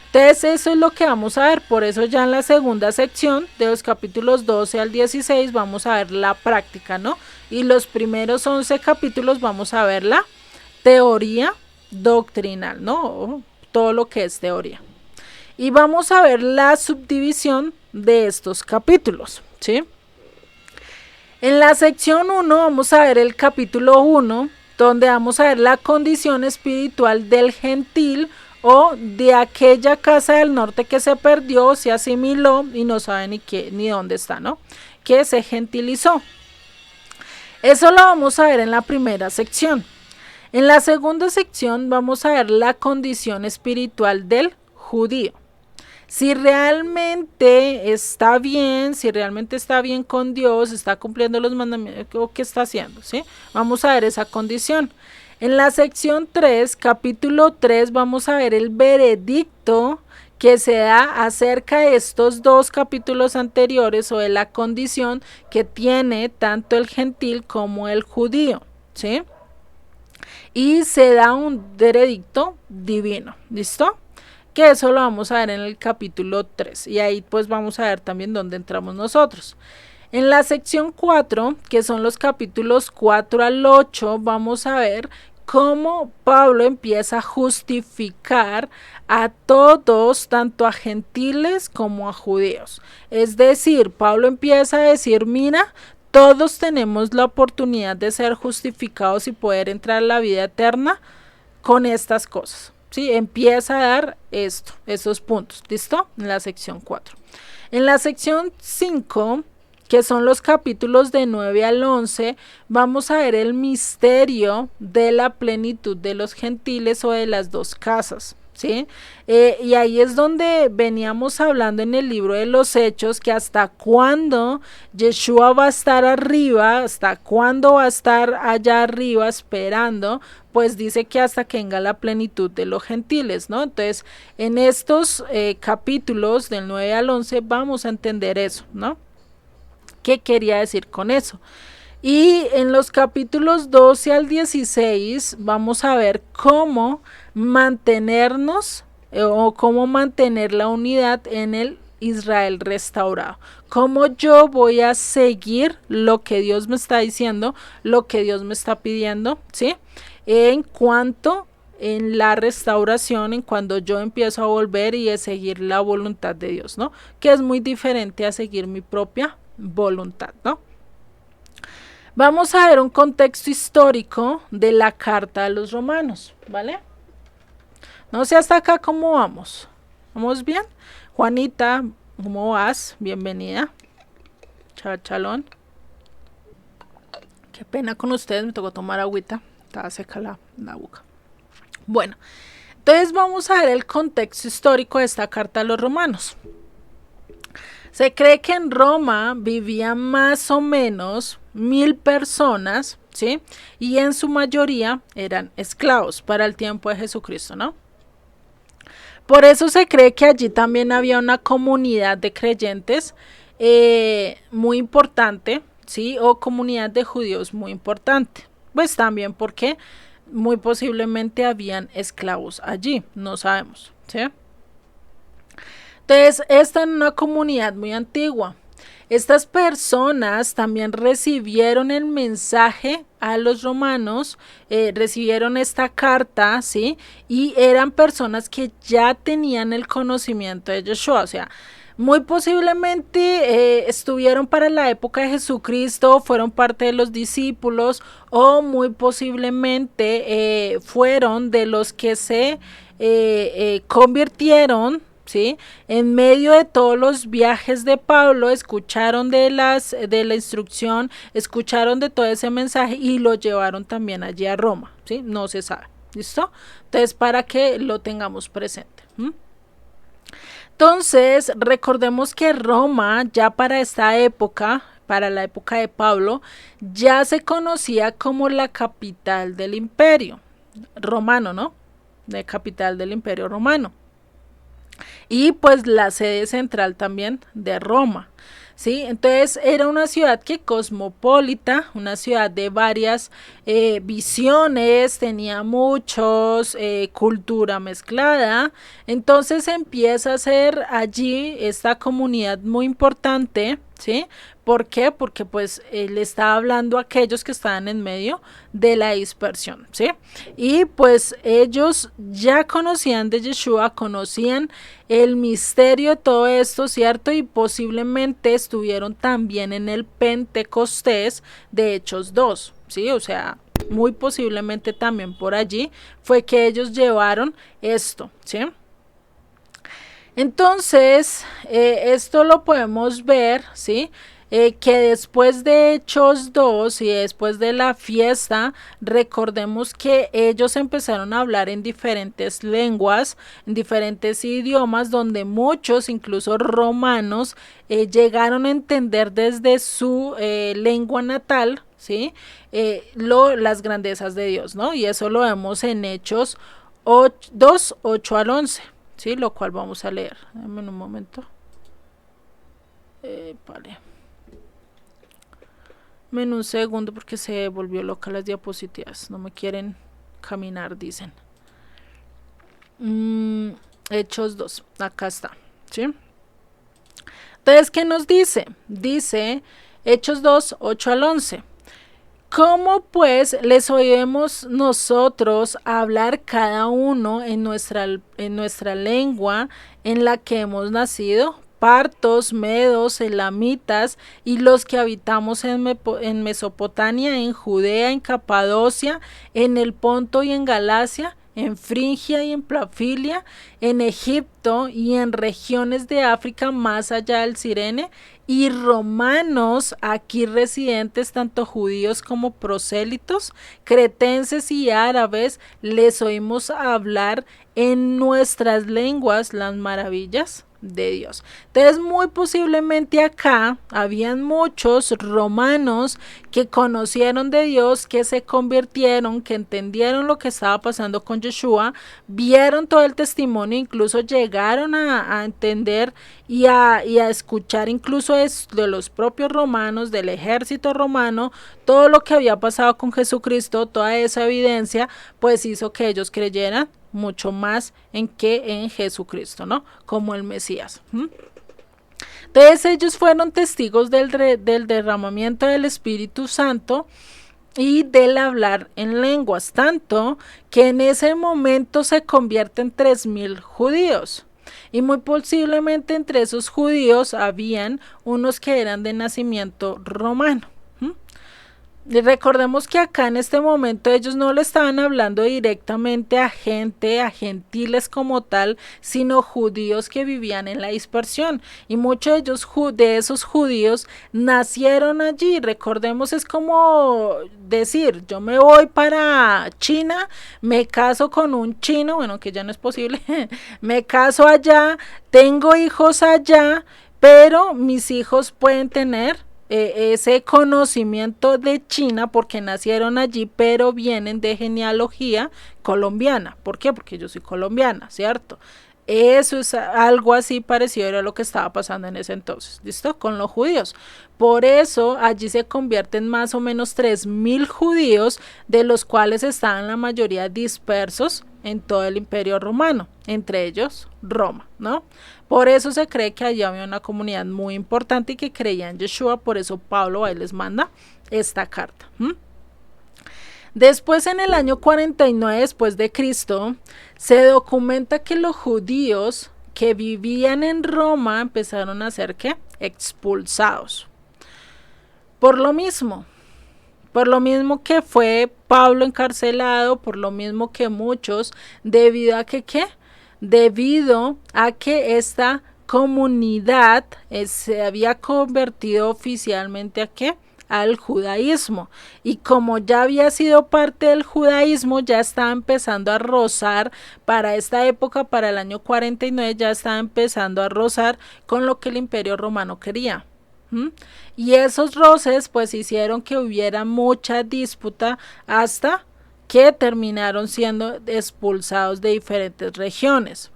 Entonces eso es lo que vamos a ver, por eso ya en la segunda sección, de los capítulos 12 al 16, vamos a ver la práctica, ¿no? Y los primeros 11 capítulos vamos a ver la teoría doctrinal, ¿no? Todo lo que es teoría. Y vamos a ver la subdivisión de estos capítulos, ¿sí? En la sección 1 vamos a ver el capítulo 1, donde vamos a ver la condición espiritual del gentil o de aquella casa del norte que se perdió, se asimiló y no sabe ni dónde está, ¿no? Que se gentilizó. Eso lo vamos a ver en la primera sección. En la segunda sección vamos a ver la condición espiritual del judío. Si realmente está bien, si realmente está bien con Dios, está cumpliendo los mandamientos, ¿qué está haciendo? ¿Sí? Vamos a ver esa condición. En la sección 3, capítulo 3, vamos a ver el veredicto que se da acerca de estos dos capítulos anteriores o de la condición que tiene tanto el gentil como el judío, ¿sí? Y se da un veredicto divino, ¿listo? Que eso lo vamos a ver en el capítulo 3 y ahí pues vamos a ver también dónde entramos nosotros. En la sección 4, que son los capítulos 4 al 8, vamos a ver cómo Pablo empieza a justificar a todos, tanto a gentiles como a judíos. Es decir, Pablo empieza a decir, mira, todos tenemos la oportunidad de ser justificados y poder entrar a la vida eterna con estas cosas. ¿Sí? Empieza a dar esos puntos, ¿listo? En la sección 4. En la sección 5, que son los capítulos de 9 al 11, vamos a ver el misterio de la plenitud de los gentiles o de las dos casas, ¿sí? Y ahí es donde veníamos hablando en el libro de los Hechos, que hasta cuándo Yeshua va a estar arriba, hasta cuándo va a estar allá arriba esperando, pues dice que hasta que venga la plenitud de los gentiles, ¿no? Entonces, en estos capítulos del 9 al 11 vamos a entender eso, ¿no? ¿Qué quería decir con eso? Y en los capítulos 12 al 16 vamos a ver cómo mantenernos o cómo mantener la unidad en el Israel restaurado. Cómo yo voy a seguir lo que Dios me está diciendo, lo que Dios me está pidiendo, ¿sí? En cuanto en la restauración, en cuando yo empiezo a volver y a seguir la voluntad de Dios, ¿no? Que es muy diferente a seguir mi propia voluntad, ¿no? Vamos a ver un contexto histórico de la carta a los romanos, ¿vale? No sé hasta acá cómo vamos. ¿Vamos bien? Juanita, ¿cómo vas? Bienvenida. Chalón. Qué pena con ustedes, me tocó tomar agüita. Estaba seca la boca. Bueno, Entonces vamos a ver el contexto histórico de esta carta a los romanos. Se cree que en Roma vivían más o menos 1000 personas, ¿sí? Y en su mayoría eran esclavos para el tiempo de Jesucristo, ¿no? Por eso se cree que allí también había una comunidad de creyentes muy importante, ¿sí? O comunidad de judíos muy importante. Pues también porque muy posiblemente habían esclavos allí, no sabemos, ¿sí? Entonces, esta es una comunidad muy antigua. Estas personas también recibieron el mensaje a los romanos, recibieron esta carta, ¿sí? Y eran personas que ya tenían el conocimiento de Yeshua, o sea, muy posiblemente estuvieron para la época de Jesucristo, fueron parte de los discípulos o muy posiblemente fueron de los que se convirtieron, ¿sí? En medio de todos los viajes de Pablo, escucharon de la instrucción, escucharon de todo ese mensaje y lo llevaron también allí a Roma, ¿sí? No se sabe, ¿listo? Entonces, para que lo tengamos presente. Entonces, recordemos que Roma, ya para esta época, para la época de Pablo, ya se conocía como la capital del imperio romano, ¿no? La capital del imperio romano. Y pues la sede central también de Roma, ¿sí? Entonces era una ciudad que cosmopolita, una ciudad de varias visiones, tenía muchos, cultura mezclada, entonces empieza a ser allí esta comunidad muy importante, ¿sí? ¿Por qué? Porque pues él está hablando a aquellos que estaban en medio de la dispersión, ¿sí? Y pues ellos ya conocían de Yeshua, conocían el misterio de todo esto, ¿cierto? Y posiblemente estuvieron también en el Pentecostés de Hechos 2, ¿sí? O sea, muy posiblemente también por allí fue que ellos llevaron esto, ¿sí? Entonces, esto lo podemos ver, ¿sí? Que después de Hechos 2 y después de la fiesta, recordemos que ellos empezaron a hablar en diferentes lenguas, en diferentes idiomas, donde muchos, incluso romanos, llegaron a entender desde su lengua natal, ¿sí? Las grandezas de Dios, ¿no? Y eso lo vemos en Hechos 2, 8 al 11, ¿sí? Lo cual vamos a leer. Dame un momento. Vale. En un segundo porque se volvió loca las diapositivas, no me quieren caminar, dicen. Hechos 2, acá está, ¿sí? Entonces, ¿qué nos dice? Dice Hechos 2, 8 al 11. ¿Cómo pues les oímos nosotros hablar cada uno en nuestra lengua en la que hemos nacido? Partos, medos, elamitas y los que habitamos en Mesopotamia, en Judea, en Capadocia, en el Ponto y en Galacia, en Frigia y en Pafilia, en Egipto y en regiones de África más allá del Cirene, y romanos aquí residentes, tanto judíos como prosélitos, cretenses y árabes, les oímos hablar en nuestras lenguas las maravillas de Dios. Entonces, muy posiblemente acá habían muchos romanos que conocieron de Dios, que se convirtieron, que entendieron lo que estaba pasando con Yeshua, vieron todo el testimonio, incluso llegaron a entender y a escuchar incluso de los propios romanos, del ejército romano, todo lo que había pasado con Jesucristo, toda esa evidencia, pues hizo que ellos creyeran mucho más en Jesucristo, ¿no? Como el Mesías. Entonces ellos fueron testigos del derramamiento del Espíritu Santo y del hablar en lenguas, tanto que en ese momento se convierten 3000 judíos. Y muy posiblemente entre esos judíos habían unos que eran de nacimiento romano. Y recordemos que acá en este momento ellos no le estaban hablando directamente a gente, a gentiles como tal, sino judíos que vivían en la dispersión. Y muchos de ellos, de esos judíos, nacieron allí. Recordemos, es como decir, yo me voy para China, me caso con un chino, bueno, que ya no es posible, me caso allá, tengo hijos allá, pero mis hijos pueden tener ese conocimiento de China porque nacieron allí, pero vienen de genealogía colombiana. ¿Por qué? Porque yo soy colombiana, ¿cierto? Eso es algo así parecido a lo que estaba pasando en ese entonces, ¿listo? Con los judíos. Por eso allí se convierten más o menos 3000 judíos, de los cuales estaban la mayoría dispersos en todo el imperio romano, entre ellos Roma, ¿no? Por eso se cree que allí había una comunidad muy importante y que creía en Yeshua, por eso Pablo ahí les manda esta carta. Después, en el año 49 después de Cristo, se documenta que los judíos que vivían en Roma empezaron a ser ¿qué? Expulsados. Por lo mismo que fue Pablo encarcelado, por lo mismo que muchos, debido a que ¿qué? Debido a que esta comunidad se había convertido oficialmente ¿a qué? Al judaísmo, y como ya había sido parte del judaísmo, ya estaba empezando a rozar para esta época, para el año 49, ya estaba empezando a rozar con lo que el imperio romano quería. Y esos roces pues hicieron que hubiera mucha disputa hasta que terminaron siendo expulsados de diferentes regiones.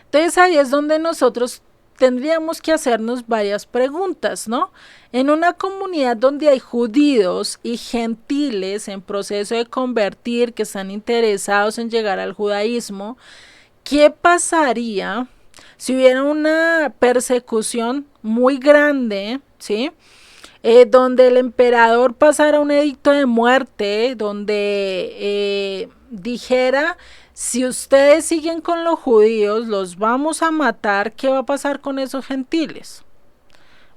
Entonces ahí es donde nosotros tendríamos que hacernos varias preguntas, ¿no? En una comunidad donde hay judíos y gentiles en proceso de convertir, que están interesados en llegar al judaísmo, ¿qué pasaría si hubiera una persecución muy grande, ¿sí? Donde el emperador pasara un edicto de muerte, donde dijera, si ustedes siguen con los judíos, los vamos a matar, ¿qué va a pasar con esos gentiles?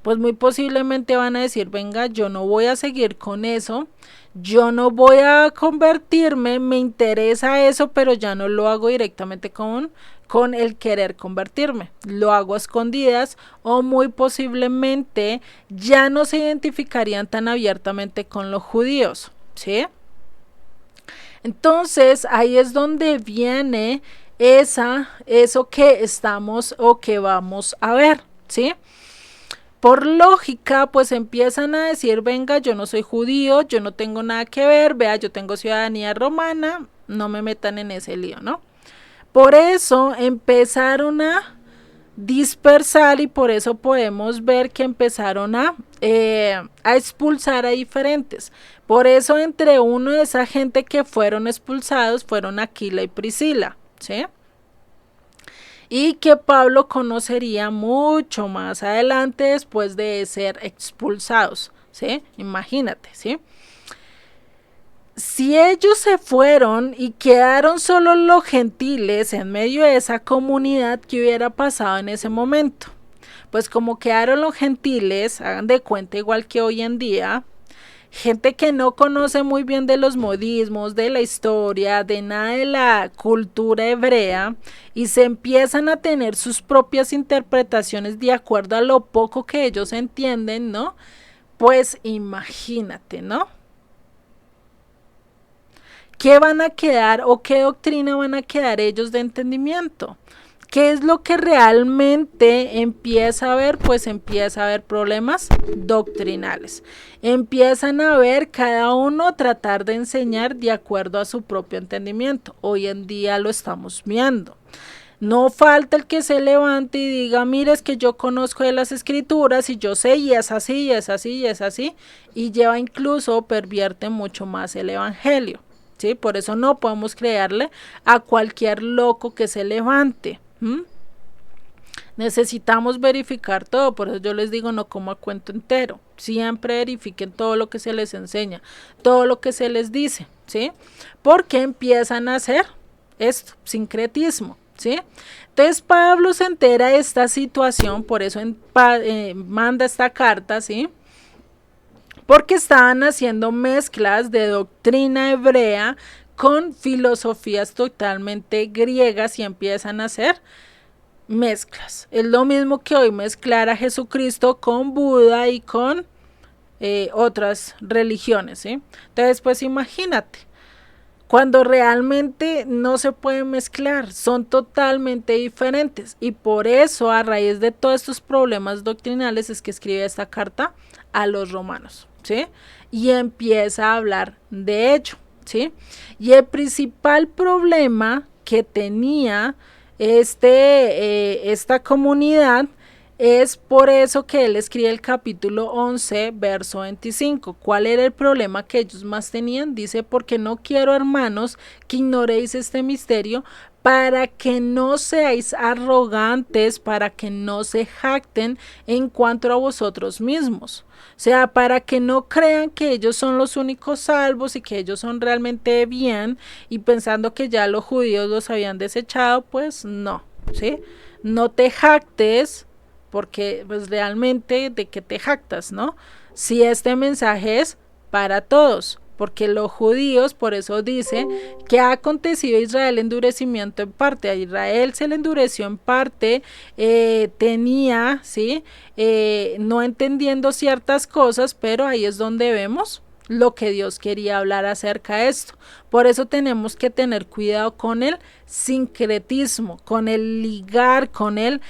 Pues muy posiblemente van a decir, venga, yo no voy a seguir con eso, yo no voy a convertirme, me interesa eso, pero ya no lo hago directamente con el querer convertirme, lo hago a escondidas, o muy posiblemente ya no se identificarían tan abiertamente con los judíos, ¿sí? Entonces ahí es donde viene eso que estamos o que vamos a ver, ¿sí? Por lógica, pues empiezan a decir, venga, yo no soy judío, yo no tengo nada que ver, vea, yo tengo ciudadanía romana, no me metan en ese lío, ¿no? Por eso empezaron a dispersar, y por eso podemos ver que empezaron a expulsar a diferentes. Por eso entre uno de esa gente que fueron expulsados fueron Aquila y Priscila, ¿sí? Y que Pablo conocería mucho más adelante después de ser expulsados, ¿sí? Imagínate, ¿sí? Si ellos se fueron y quedaron solo los gentiles en medio de esa comunidad, ¿qué hubiera pasado en ese momento? Pues como quedaron los gentiles, hagan de cuenta igual que hoy en día, gente que no conoce muy bien de los modismos, de la historia, de nada de la cultura hebrea, y se empiezan a tener sus propias interpretaciones de acuerdo a lo poco que ellos entienden, ¿no? Pues imagínate, ¿no? ¿Qué van a quedar o qué doctrina van a quedar ellos de entendimiento? ¿Qué es lo que realmente empieza a haber? Pues empieza a haber problemas doctrinales. Empiezan a ver cada uno tratar de enseñar de acuerdo a su propio entendimiento. Hoy en día lo estamos viendo. No falta el que se levante y diga, mire, es que yo conozco de las escrituras y yo sé, y es así, y es así, y es así, y lleva incluso, pervierte mucho más el evangelio. ¿Sí? Por eso no podemos creerle a cualquier loco que se levante. Necesitamos verificar todo, por eso yo les digo, no como a cuento entero. Siempre verifiquen todo lo que se les enseña, todo lo que se les dice, ¿sí? Porque empiezan a hacer esto, sincretismo, ¿sí? Entonces Pablo se entera de esta situación, por eso manda esta carta, ¿sí? porque estaban haciendo mezclas de doctrina hebrea con filosofías totalmente griegas y empiezan a hacer mezclas. Es lo mismo que hoy mezclar a Jesucristo con Buda y con otras religiones, ¿sí? Entonces, pues imagínate, cuando realmente no se pueden mezclar, son totalmente diferentes. Y por eso, a raíz de todos estos problemas doctrinales, es que escribe esta carta a los romanos, ¿sí? Y empieza a hablar de ello, ¿sí? Y el principal problema que tenía esta comunidad es por eso que él escribe el capítulo 11, verso 25. ¿Cuál era el problema que ellos más tenían? Dice, porque no quiero, hermanos, que ignoréis este misterio, para que no seáis arrogantes, para que no se jacten en cuanto a vosotros mismos. O sea, para que no crean que ellos son los únicos salvos y que ellos son realmente bien, y pensando que ya los judíos los habían desechado, pues no, ¿sí? No te jactes, porque pues realmente de qué te jactas, ¿no? Si este mensaje es para todos, porque los judíos, por eso dice que ha acontecido a Israel endurecimiento en parte, a Israel se le endureció en parte, tenía, ¿sí? No entendiendo ciertas cosas, pero ahí es donde vemos lo que Dios quería hablar acerca de esto. Por eso tenemos que tener cuidado con el sincretismo, con el ligar, con el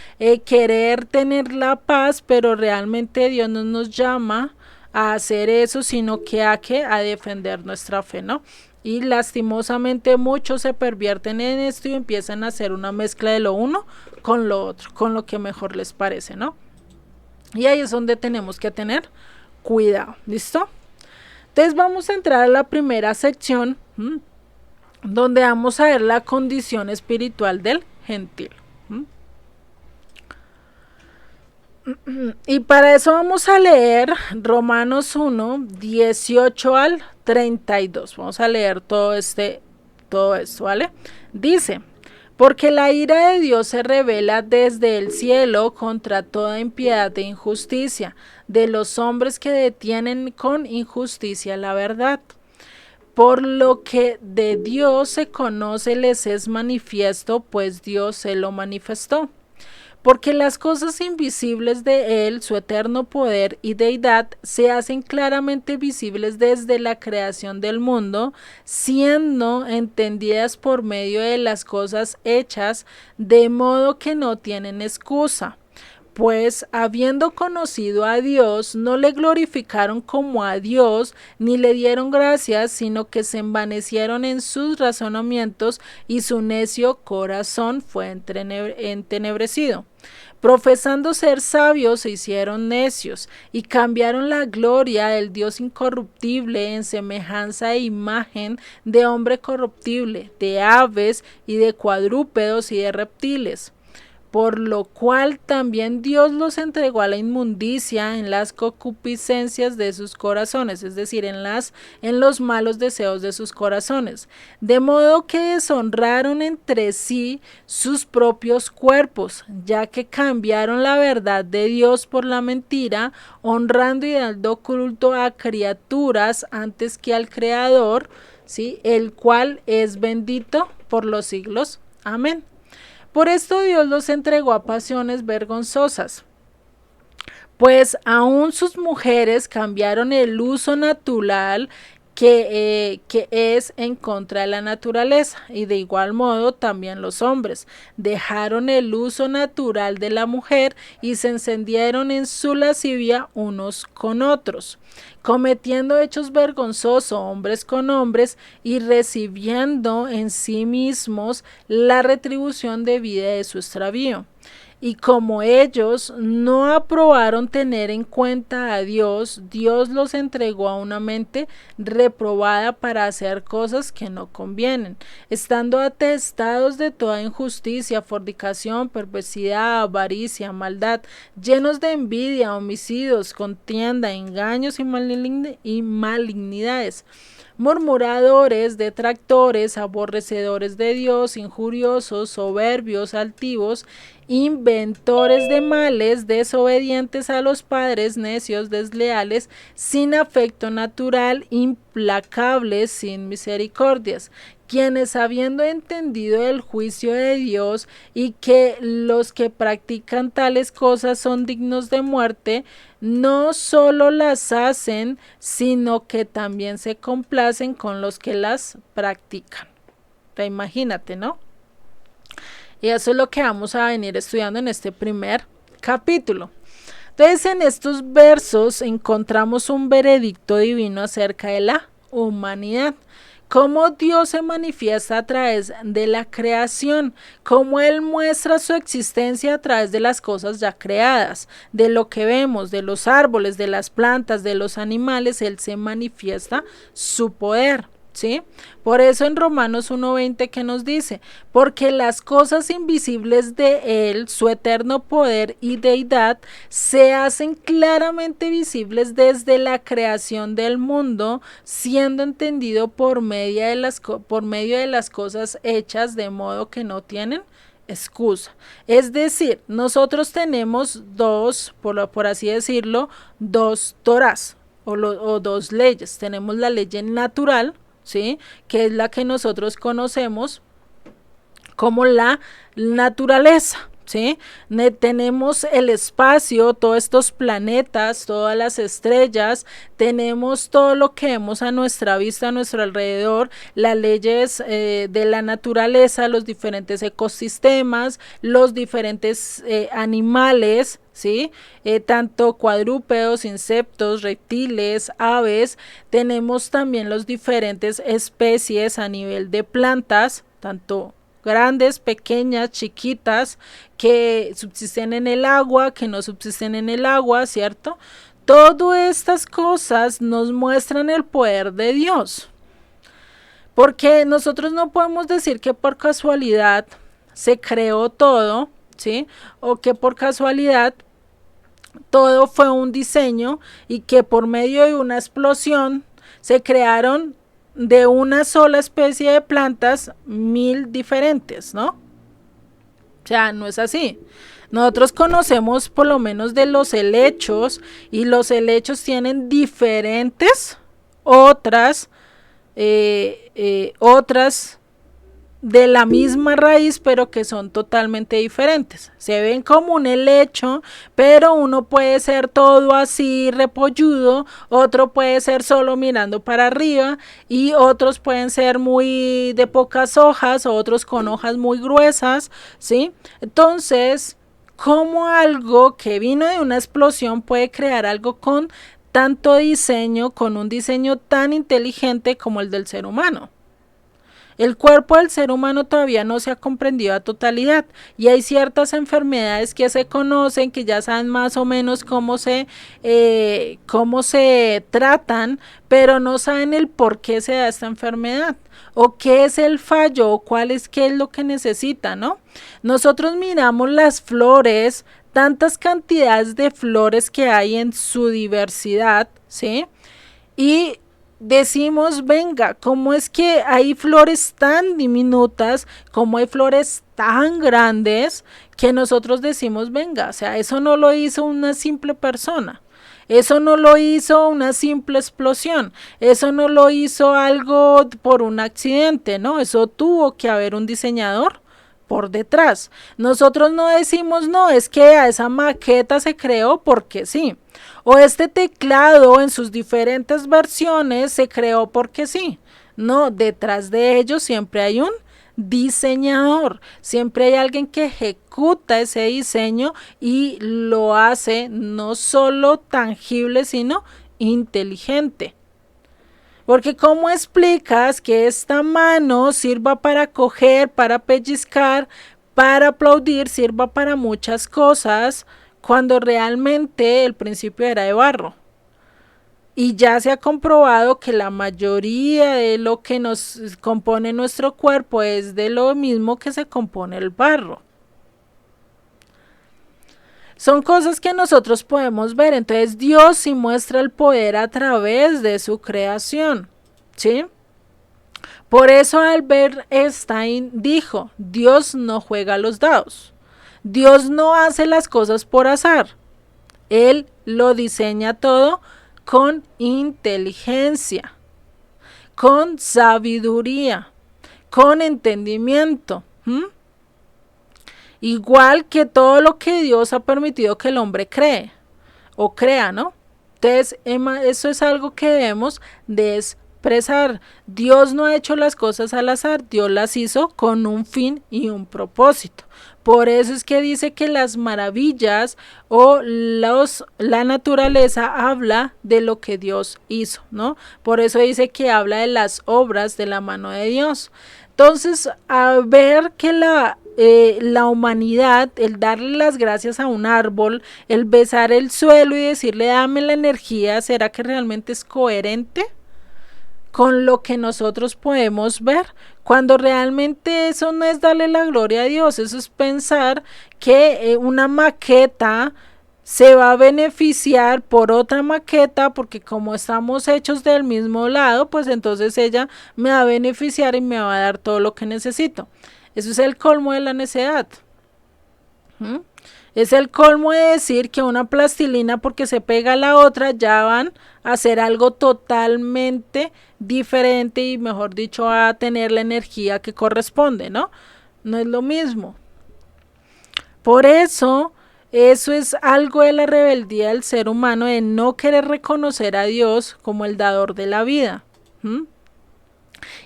querer tener la paz, pero realmente Dios no nos llama a hacer eso, sino que a defender nuestra fe, ¿no? Y lastimosamente muchos se pervierten en esto y empiezan a hacer una mezcla de lo uno con lo otro, con lo que mejor les parece, ¿no? Y ahí es donde tenemos que tener cuidado, ¿listo? Entonces vamos a entrar a la primera sección, donde vamos a ver la condición espiritual del gentil. Y para eso vamos a leer Romanos 1, 18 al 32. Vamos a leer todo esto, ¿vale? Dice, porque la ira de Dios se revela desde el cielo contra toda impiedad e injusticia de los hombres que detienen con injusticia la verdad. Por lo que de Dios se conoce les es manifiesto, pues Dios se lo manifestó. Porque las cosas invisibles de Él, su eterno poder y deidad, se hacen claramente visibles desde la creación del mundo, siendo entendidas por medio de las cosas hechas, de modo que no tienen excusa. Pues habiendo conocido a Dios, no le glorificaron como a Dios, ni le dieron gracias, sino que se envanecieron en sus razonamientos, y su necio corazón fue entenebrecido. Profesando ser sabios, se hicieron necios, y cambiaron la gloria del Dios incorruptible en semejanza e imagen de hombre corruptible, de aves y de cuadrúpedos y de reptiles. Por lo cual también Dios los entregó a la inmundicia en las concupiscencias de sus corazones, es decir, en los malos deseos de sus corazones, de modo que deshonraron entre sí sus propios cuerpos, ya que cambiaron la verdad de Dios por la mentira, honrando y dando culto a criaturas antes que al Creador, ¿sí? El cual es bendito por los siglos. Amén. Por esto Dios los entregó a pasiones vergonzosas, pues aún sus mujeres cambiaron el uso natural que es en contra de la naturaleza, y de igual modo también los hombres dejaron el uso natural de la mujer y se encendieron en su lascivia unos con otros, cometiendo hechos vergonzosos hombres con hombres y recibiendo en sí mismos la retribución debida de su extravío. Y como ellos no aprobaron tener en cuenta a Dios, Dios los entregó a una mente reprobada para hacer cosas que no convienen, estando atestados de toda injusticia, fornicación, perversidad, avaricia, maldad, llenos de envidia, homicidios, contienda, engaños y malignidades. murmuradores, detractores, aborrecedores de Dios, injuriosos, soberbios, altivos, inventores de males, desobedientes a los padres, necios, desleales, sin afecto natural, implacables, sin misericordias, quienes habiendo entendido el juicio de Dios y que los que practican tales cosas son dignos de muerte, no solo las hacen, sino que también se complacen con los que las practican. Imagínate, ¿no? Y eso es lo que vamos a venir estudiando en este primer capítulo. Entonces, en estos versos encontramos un veredicto divino acerca de la humanidad. Cómo Dios se manifiesta a través de la creación, cómo Él muestra su existencia a través de las cosas ya creadas, de lo que vemos, de los árboles, de las plantas, de los animales, Él se manifiesta su poder. ¿Sí? Por eso en Romanos 1:20 que nos dice, porque las cosas invisibles de Él, su eterno poder y deidad, se hacen claramente visibles desde la creación del mundo, siendo entendido por medio de las cosas hechas, de modo que no tienen excusa. Es decir, nosotros tenemos por así decirlo, dos Torás o dos leyes. Tenemos la ley natural, ¿sí? Que es la que nosotros conocemos como la naturaleza, ¿sí? Tenemos el espacio, todos estos planetas, todas las estrellas, tenemos todo lo que vemos a nuestra vista, a nuestro alrededor, las leyes de la naturaleza, los diferentes ecosistemas, los diferentes animales, ¿sí? Tanto cuadrúpedos, insectos, reptiles, aves. Tenemos también las diferentes especies a nivel de plantas, tanto grandes, pequeñas, chiquitas, que subsisten en el agua, que no subsisten en el agua, ¿cierto? Todas estas cosas nos muestran el poder de Dios. Porque nosotros no podemos decir que por casualidad se creó todo, ¿sí? O que por casualidad todo fue un diseño y que por medio de una explosión se crearon de una sola especie de plantas 1000 diferentes, ¿no? O sea, no es así. Nosotros conocemos por lo menos de los helechos y los helechos tienen diferentes otras de la misma raíz, pero que son totalmente diferentes. Se ven como un helecho, pero uno puede ser todo así repolludo, otro puede ser solo mirando para arriba y otros pueden ser muy de pocas hojas, otros con hojas muy gruesas, ¿sí? Entonces, ¿cómo algo que vino de una explosión puede crear algo con tanto diseño, con un diseño tan inteligente como el del ser humano? El cuerpo del ser humano todavía no se ha comprendido a totalidad y hay ciertas enfermedades que se conocen, que ya saben más o menos cómo se tratan, pero no saben el por qué se da esta enfermedad o qué es el fallo o qué es lo que necesita, ¿no? Nosotros miramos las flores, tantas cantidades de flores que hay en su diversidad, ¿sí? Y decimos, venga, ¿cómo es que hay flores tan diminutas, como hay flores tan grandes, que nosotros decimos, venga, o sea, eso no lo hizo una simple persona, eso no lo hizo una simple explosión, eso no lo hizo algo por un accidente, ¿no? Eso tuvo que haber un diseñador por detrás. Nosotros no decimos, no, es que a esa maqueta se creó porque sí. O este teclado en sus diferentes versiones se creó porque sí. No, detrás de ellos siempre hay un diseñador, siempre hay alguien que ejecuta ese diseño y lo hace no solo tangible, sino inteligente. Porque ¿cómo explicas que esta mano sirva para coger, para pellizcar, para aplaudir, sirva para muchas cosas, cuando realmente el principio era de barro? Y ya se ha comprobado que la mayoría de lo que nos compone nuestro cuerpo es de lo mismo que se compone el barro. Son cosas que nosotros podemos ver. Entonces Dios sí muestra el poder a través de su creación. ¿sí? Por eso Albert Einstein dijo, Dios no juega los dados. Dios no hace las cosas por azar. Él lo diseña todo con inteligencia, con sabiduría, con entendimiento. Igual que todo lo que Dios ha permitido que el hombre cree o crea, ¿no? Entonces, eso es algo que debemos de expresar. Dios no ha hecho las cosas al azar, Dios las hizo con un fin y un propósito. Por eso es que dice que las maravillas o la naturaleza habla de lo que Dios hizo, ¿no? Por eso dice que habla de las obras de la mano de Dios. Entonces, a ver que la humanidad, el darle las gracias a un árbol, el besar el suelo y decirle dame la energía, ¿será que realmente es coherente con lo que nosotros podemos ver? Cuando realmente eso no es darle la gloria a Dios, eso es pensar que una maqueta se va a beneficiar por otra maqueta, porque como estamos hechos del mismo lado, pues entonces ella me va a beneficiar y me va a dar todo lo que necesito. Eso es el colmo de la necedad. Es el colmo de decir que una plastilina, porque se pega a la otra, ya van a hacer algo totalmente diferente y, mejor dicho, a tener la energía que corresponde, ¿no? No es lo mismo. Por eso es algo de la rebeldía del ser humano, de no querer reconocer a Dios como el dador de la vida.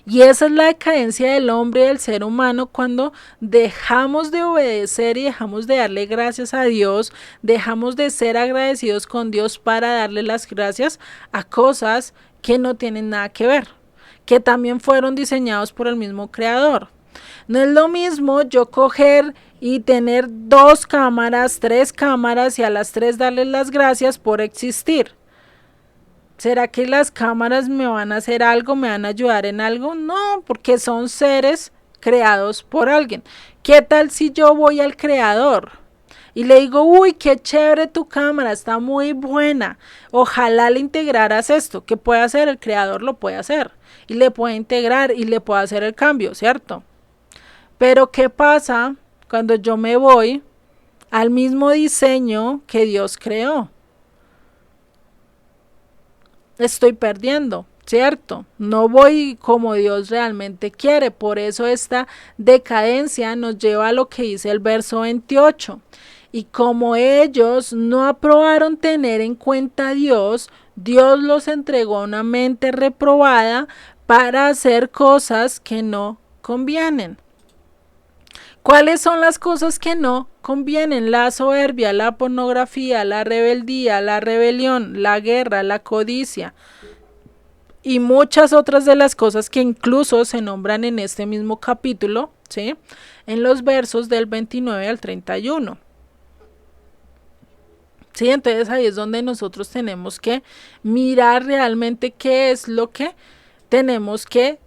Y esa es la decadencia del hombre y del ser humano, cuando dejamos de obedecer y dejamos de darle gracias a Dios, dejamos de ser agradecidos con Dios para darle las gracias a cosas que no tienen nada que ver, que también fueron diseñados por el mismo creador. No es lo mismo yo coger y tener 2 cámaras, 3 cámaras y a las 3 darles las gracias por existir. ¿Será que las cámaras me van a hacer algo, me van a ayudar en algo? No, porque son seres creados por alguien. ¿Qué tal si yo voy al creador y le digo, uy, qué chévere tu cámara, está muy buena, ojalá le integraras esto? ¿Qué puede hacer? El creador lo puede hacer y le puede integrar y le puede hacer el cambio, ¿cierto? Pero ¿qué pasa cuando yo me voy al mismo diseño que Dios creó? Estoy perdiendo, ¿cierto? No voy como Dios realmente quiere. Por eso esta decadencia nos lleva a lo que dice el verso 28. Y como ellos no aprobaron tener en cuenta a Dios, Dios los entregó a una mente reprobada para hacer cosas que no convienen. ¿Cuáles son las cosas que no convienen? La soberbia, la pornografía, la rebeldía, la rebelión, la guerra, la codicia y muchas otras de las cosas que incluso se nombran en este mismo capítulo, ¿sí? En los versos del 29 al 31. Sí, entonces ahí es donde nosotros tenemos que mirar realmente qué es lo que tenemos que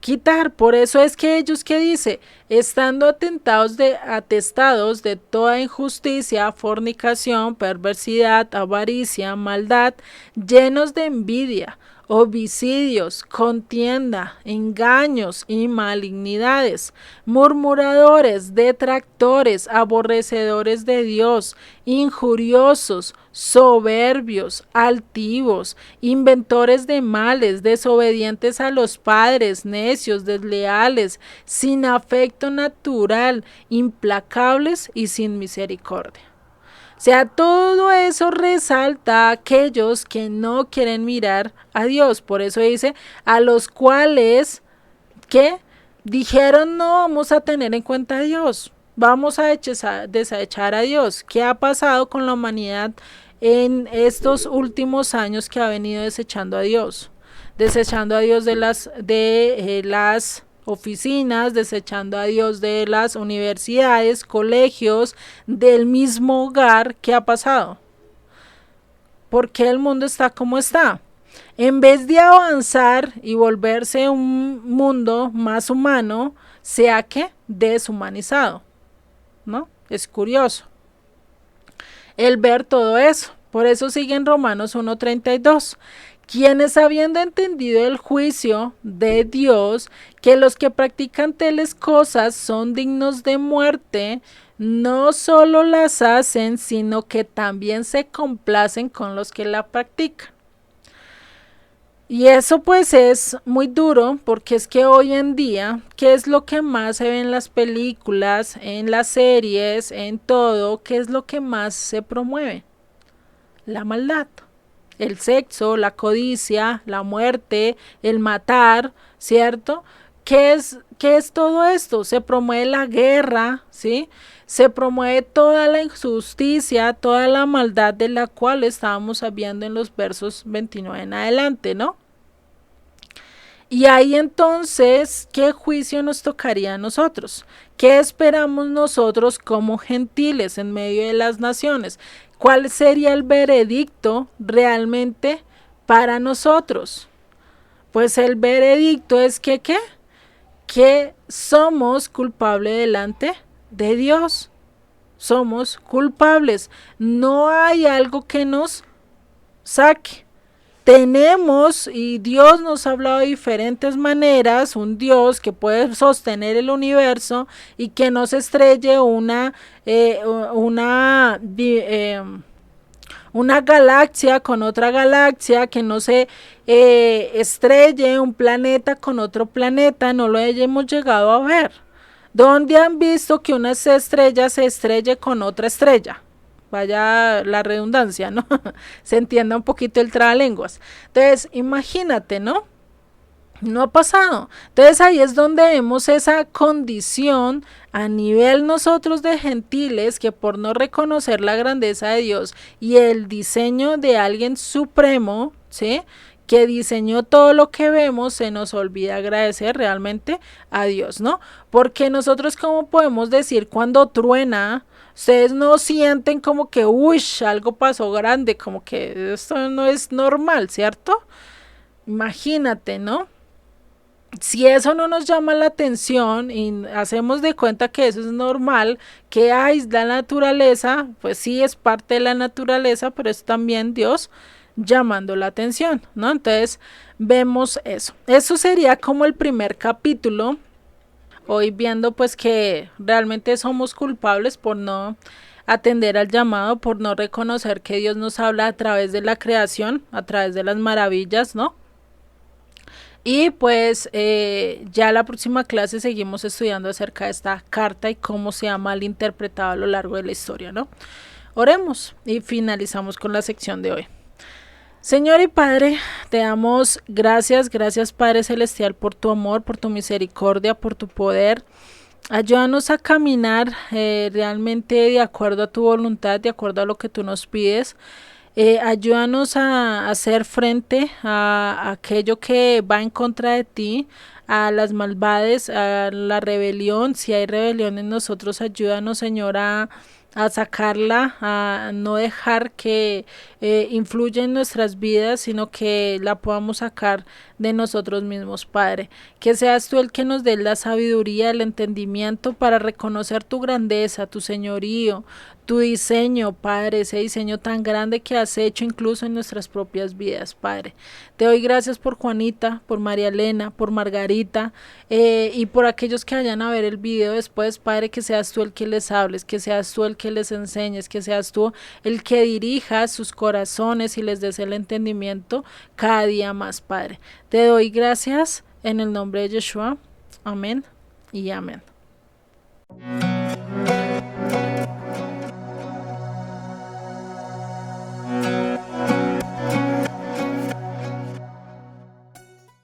quitar. Por eso es que ellos, que dice, estando atestados de toda injusticia, fornicación, perversidad, avaricia, maldad, llenos de envidia, homicidios, contienda, engaños y malignidades, murmuradores, detractores, aborrecedores de Dios, injuriosos, soberbios, altivos, inventores de males, desobedientes a los padres, necios, desleales, sin afecto natural, implacables y sin misericordia. O sea, todo eso resalta a aquellos que no quieren mirar a Dios. Por eso dice, a los cuales que dijeron no vamos a tener en cuenta a Dios, vamos a desechar a Dios. ¿Qué ha pasado con la humanidad en estos últimos años, que ha venido desechando a Dios? Desechando a Dios de las oficinas, desechando a Dios de las universidades, colegios, del mismo hogar. ¿Qué ha pasado? ¿Por qué el mundo está como está? En vez de avanzar y volverse un mundo más humano, se ha deshumanizado, ¿no? Es curioso el ver todo eso. Por eso sigue en Romanos 1:32. quienes habiendo entendido el juicio de Dios, que los que practican tales cosas son dignos de muerte, no solo las hacen, sino que también se complacen con los que la practican. Y eso pues es muy duro porque es que hoy en día, ¿qué es lo que más se ve en las películas, en las series, en todo? ¿Qué es lo que más se promueve? La maldad, el sexo, la codicia, la muerte, el matar, ¿cierto? Qué es todo esto? Se promueve la guerra, ¿sí? Se promueve toda la injusticia, toda la maldad de la cual estábamos viendo en los versos 29 en adelante, ¿no? Y ahí entonces, ¿qué juicio nos tocaría a nosotros? ¿Qué esperamos nosotros como gentiles en medio de las naciones? ¿Cuál sería el veredicto realmente para nosotros? Pues el veredicto es que ¿qué? Que somos culpables delante de Dios. Somos culpables. No hay algo que nos saque. Tenemos, y Dios nos ha hablado de diferentes maneras, un Dios que puede sostener el universo y que no se estrelle una galaxia con otra galaxia, que no se estrelle un planeta con otro planeta, no lo hemos llegado a ver. ¿Dónde han visto que una estrella se estrelle con otra estrella? Vaya la redundancia, ¿no? Se entienda un poquito el trabalenguas. Entonces, imagínate, ¿no? No ha pasado. Entonces ahí es donde vemos esa condición a nivel nosotros de gentiles, que por no reconocer la grandeza de Dios y el diseño de alguien supremo, ¿sí?, que diseñó todo lo que vemos, se nos olvida agradecer realmente a Dios, ¿no? Porque nosotros, ¿cómo podemos decir cuando truena? Ustedes no sienten como que, uy, algo pasó grande, como que esto no es normal, ¿cierto? Imagínate, ¿no? Si eso no nos llama la atención y hacemos de cuenta que eso es normal, que hay la naturaleza, pues sí es parte de la naturaleza, pero es también Dios llamando la atención, ¿no? Entonces vemos eso. Eso sería como el primer capítulo. Hoy viendo pues que realmente somos culpables por no atender al llamado, por no reconocer que Dios nos habla a través de la creación, a través de las maravillas, ¿no? Y pues ya la próxima clase seguimos estudiando acerca de esta carta y cómo se ha malinterpretado a lo largo de la historia, ¿no? Oremos y finalizamos con la sección de hoy. Señor y Padre, te damos gracias, gracias Padre Celestial por tu amor, por tu misericordia, por tu poder. Ayúdanos a caminar realmente de acuerdo a tu voluntad, de acuerdo a lo que tú nos pides. Ayúdanos a hacer frente a aquello que va en contra de ti, a las maldades, a la rebelión. Si hay rebelión en nosotros, ayúdanos, Señor, a sacarla, a no dejar que influya en nuestras vidas, sino que la podamos sacar de nosotros mismos, Padre. Que seas tú el que nos dé la sabiduría, el entendimiento para reconocer tu grandeza, tu señorío, tu diseño, Padre, ese diseño tan grande que has hecho incluso en nuestras propias vidas, Padre. Te doy gracias por Juanita, por María Elena, por Margarita y por aquellos que vayan a ver el video después, Padre, que seas tú el que les hables, que seas tú el que les enseñes, que seas tú el que dirija sus corazones y les des el entendimiento cada día más, Padre. Te doy gracias en el nombre de Yeshua. Amén y amén.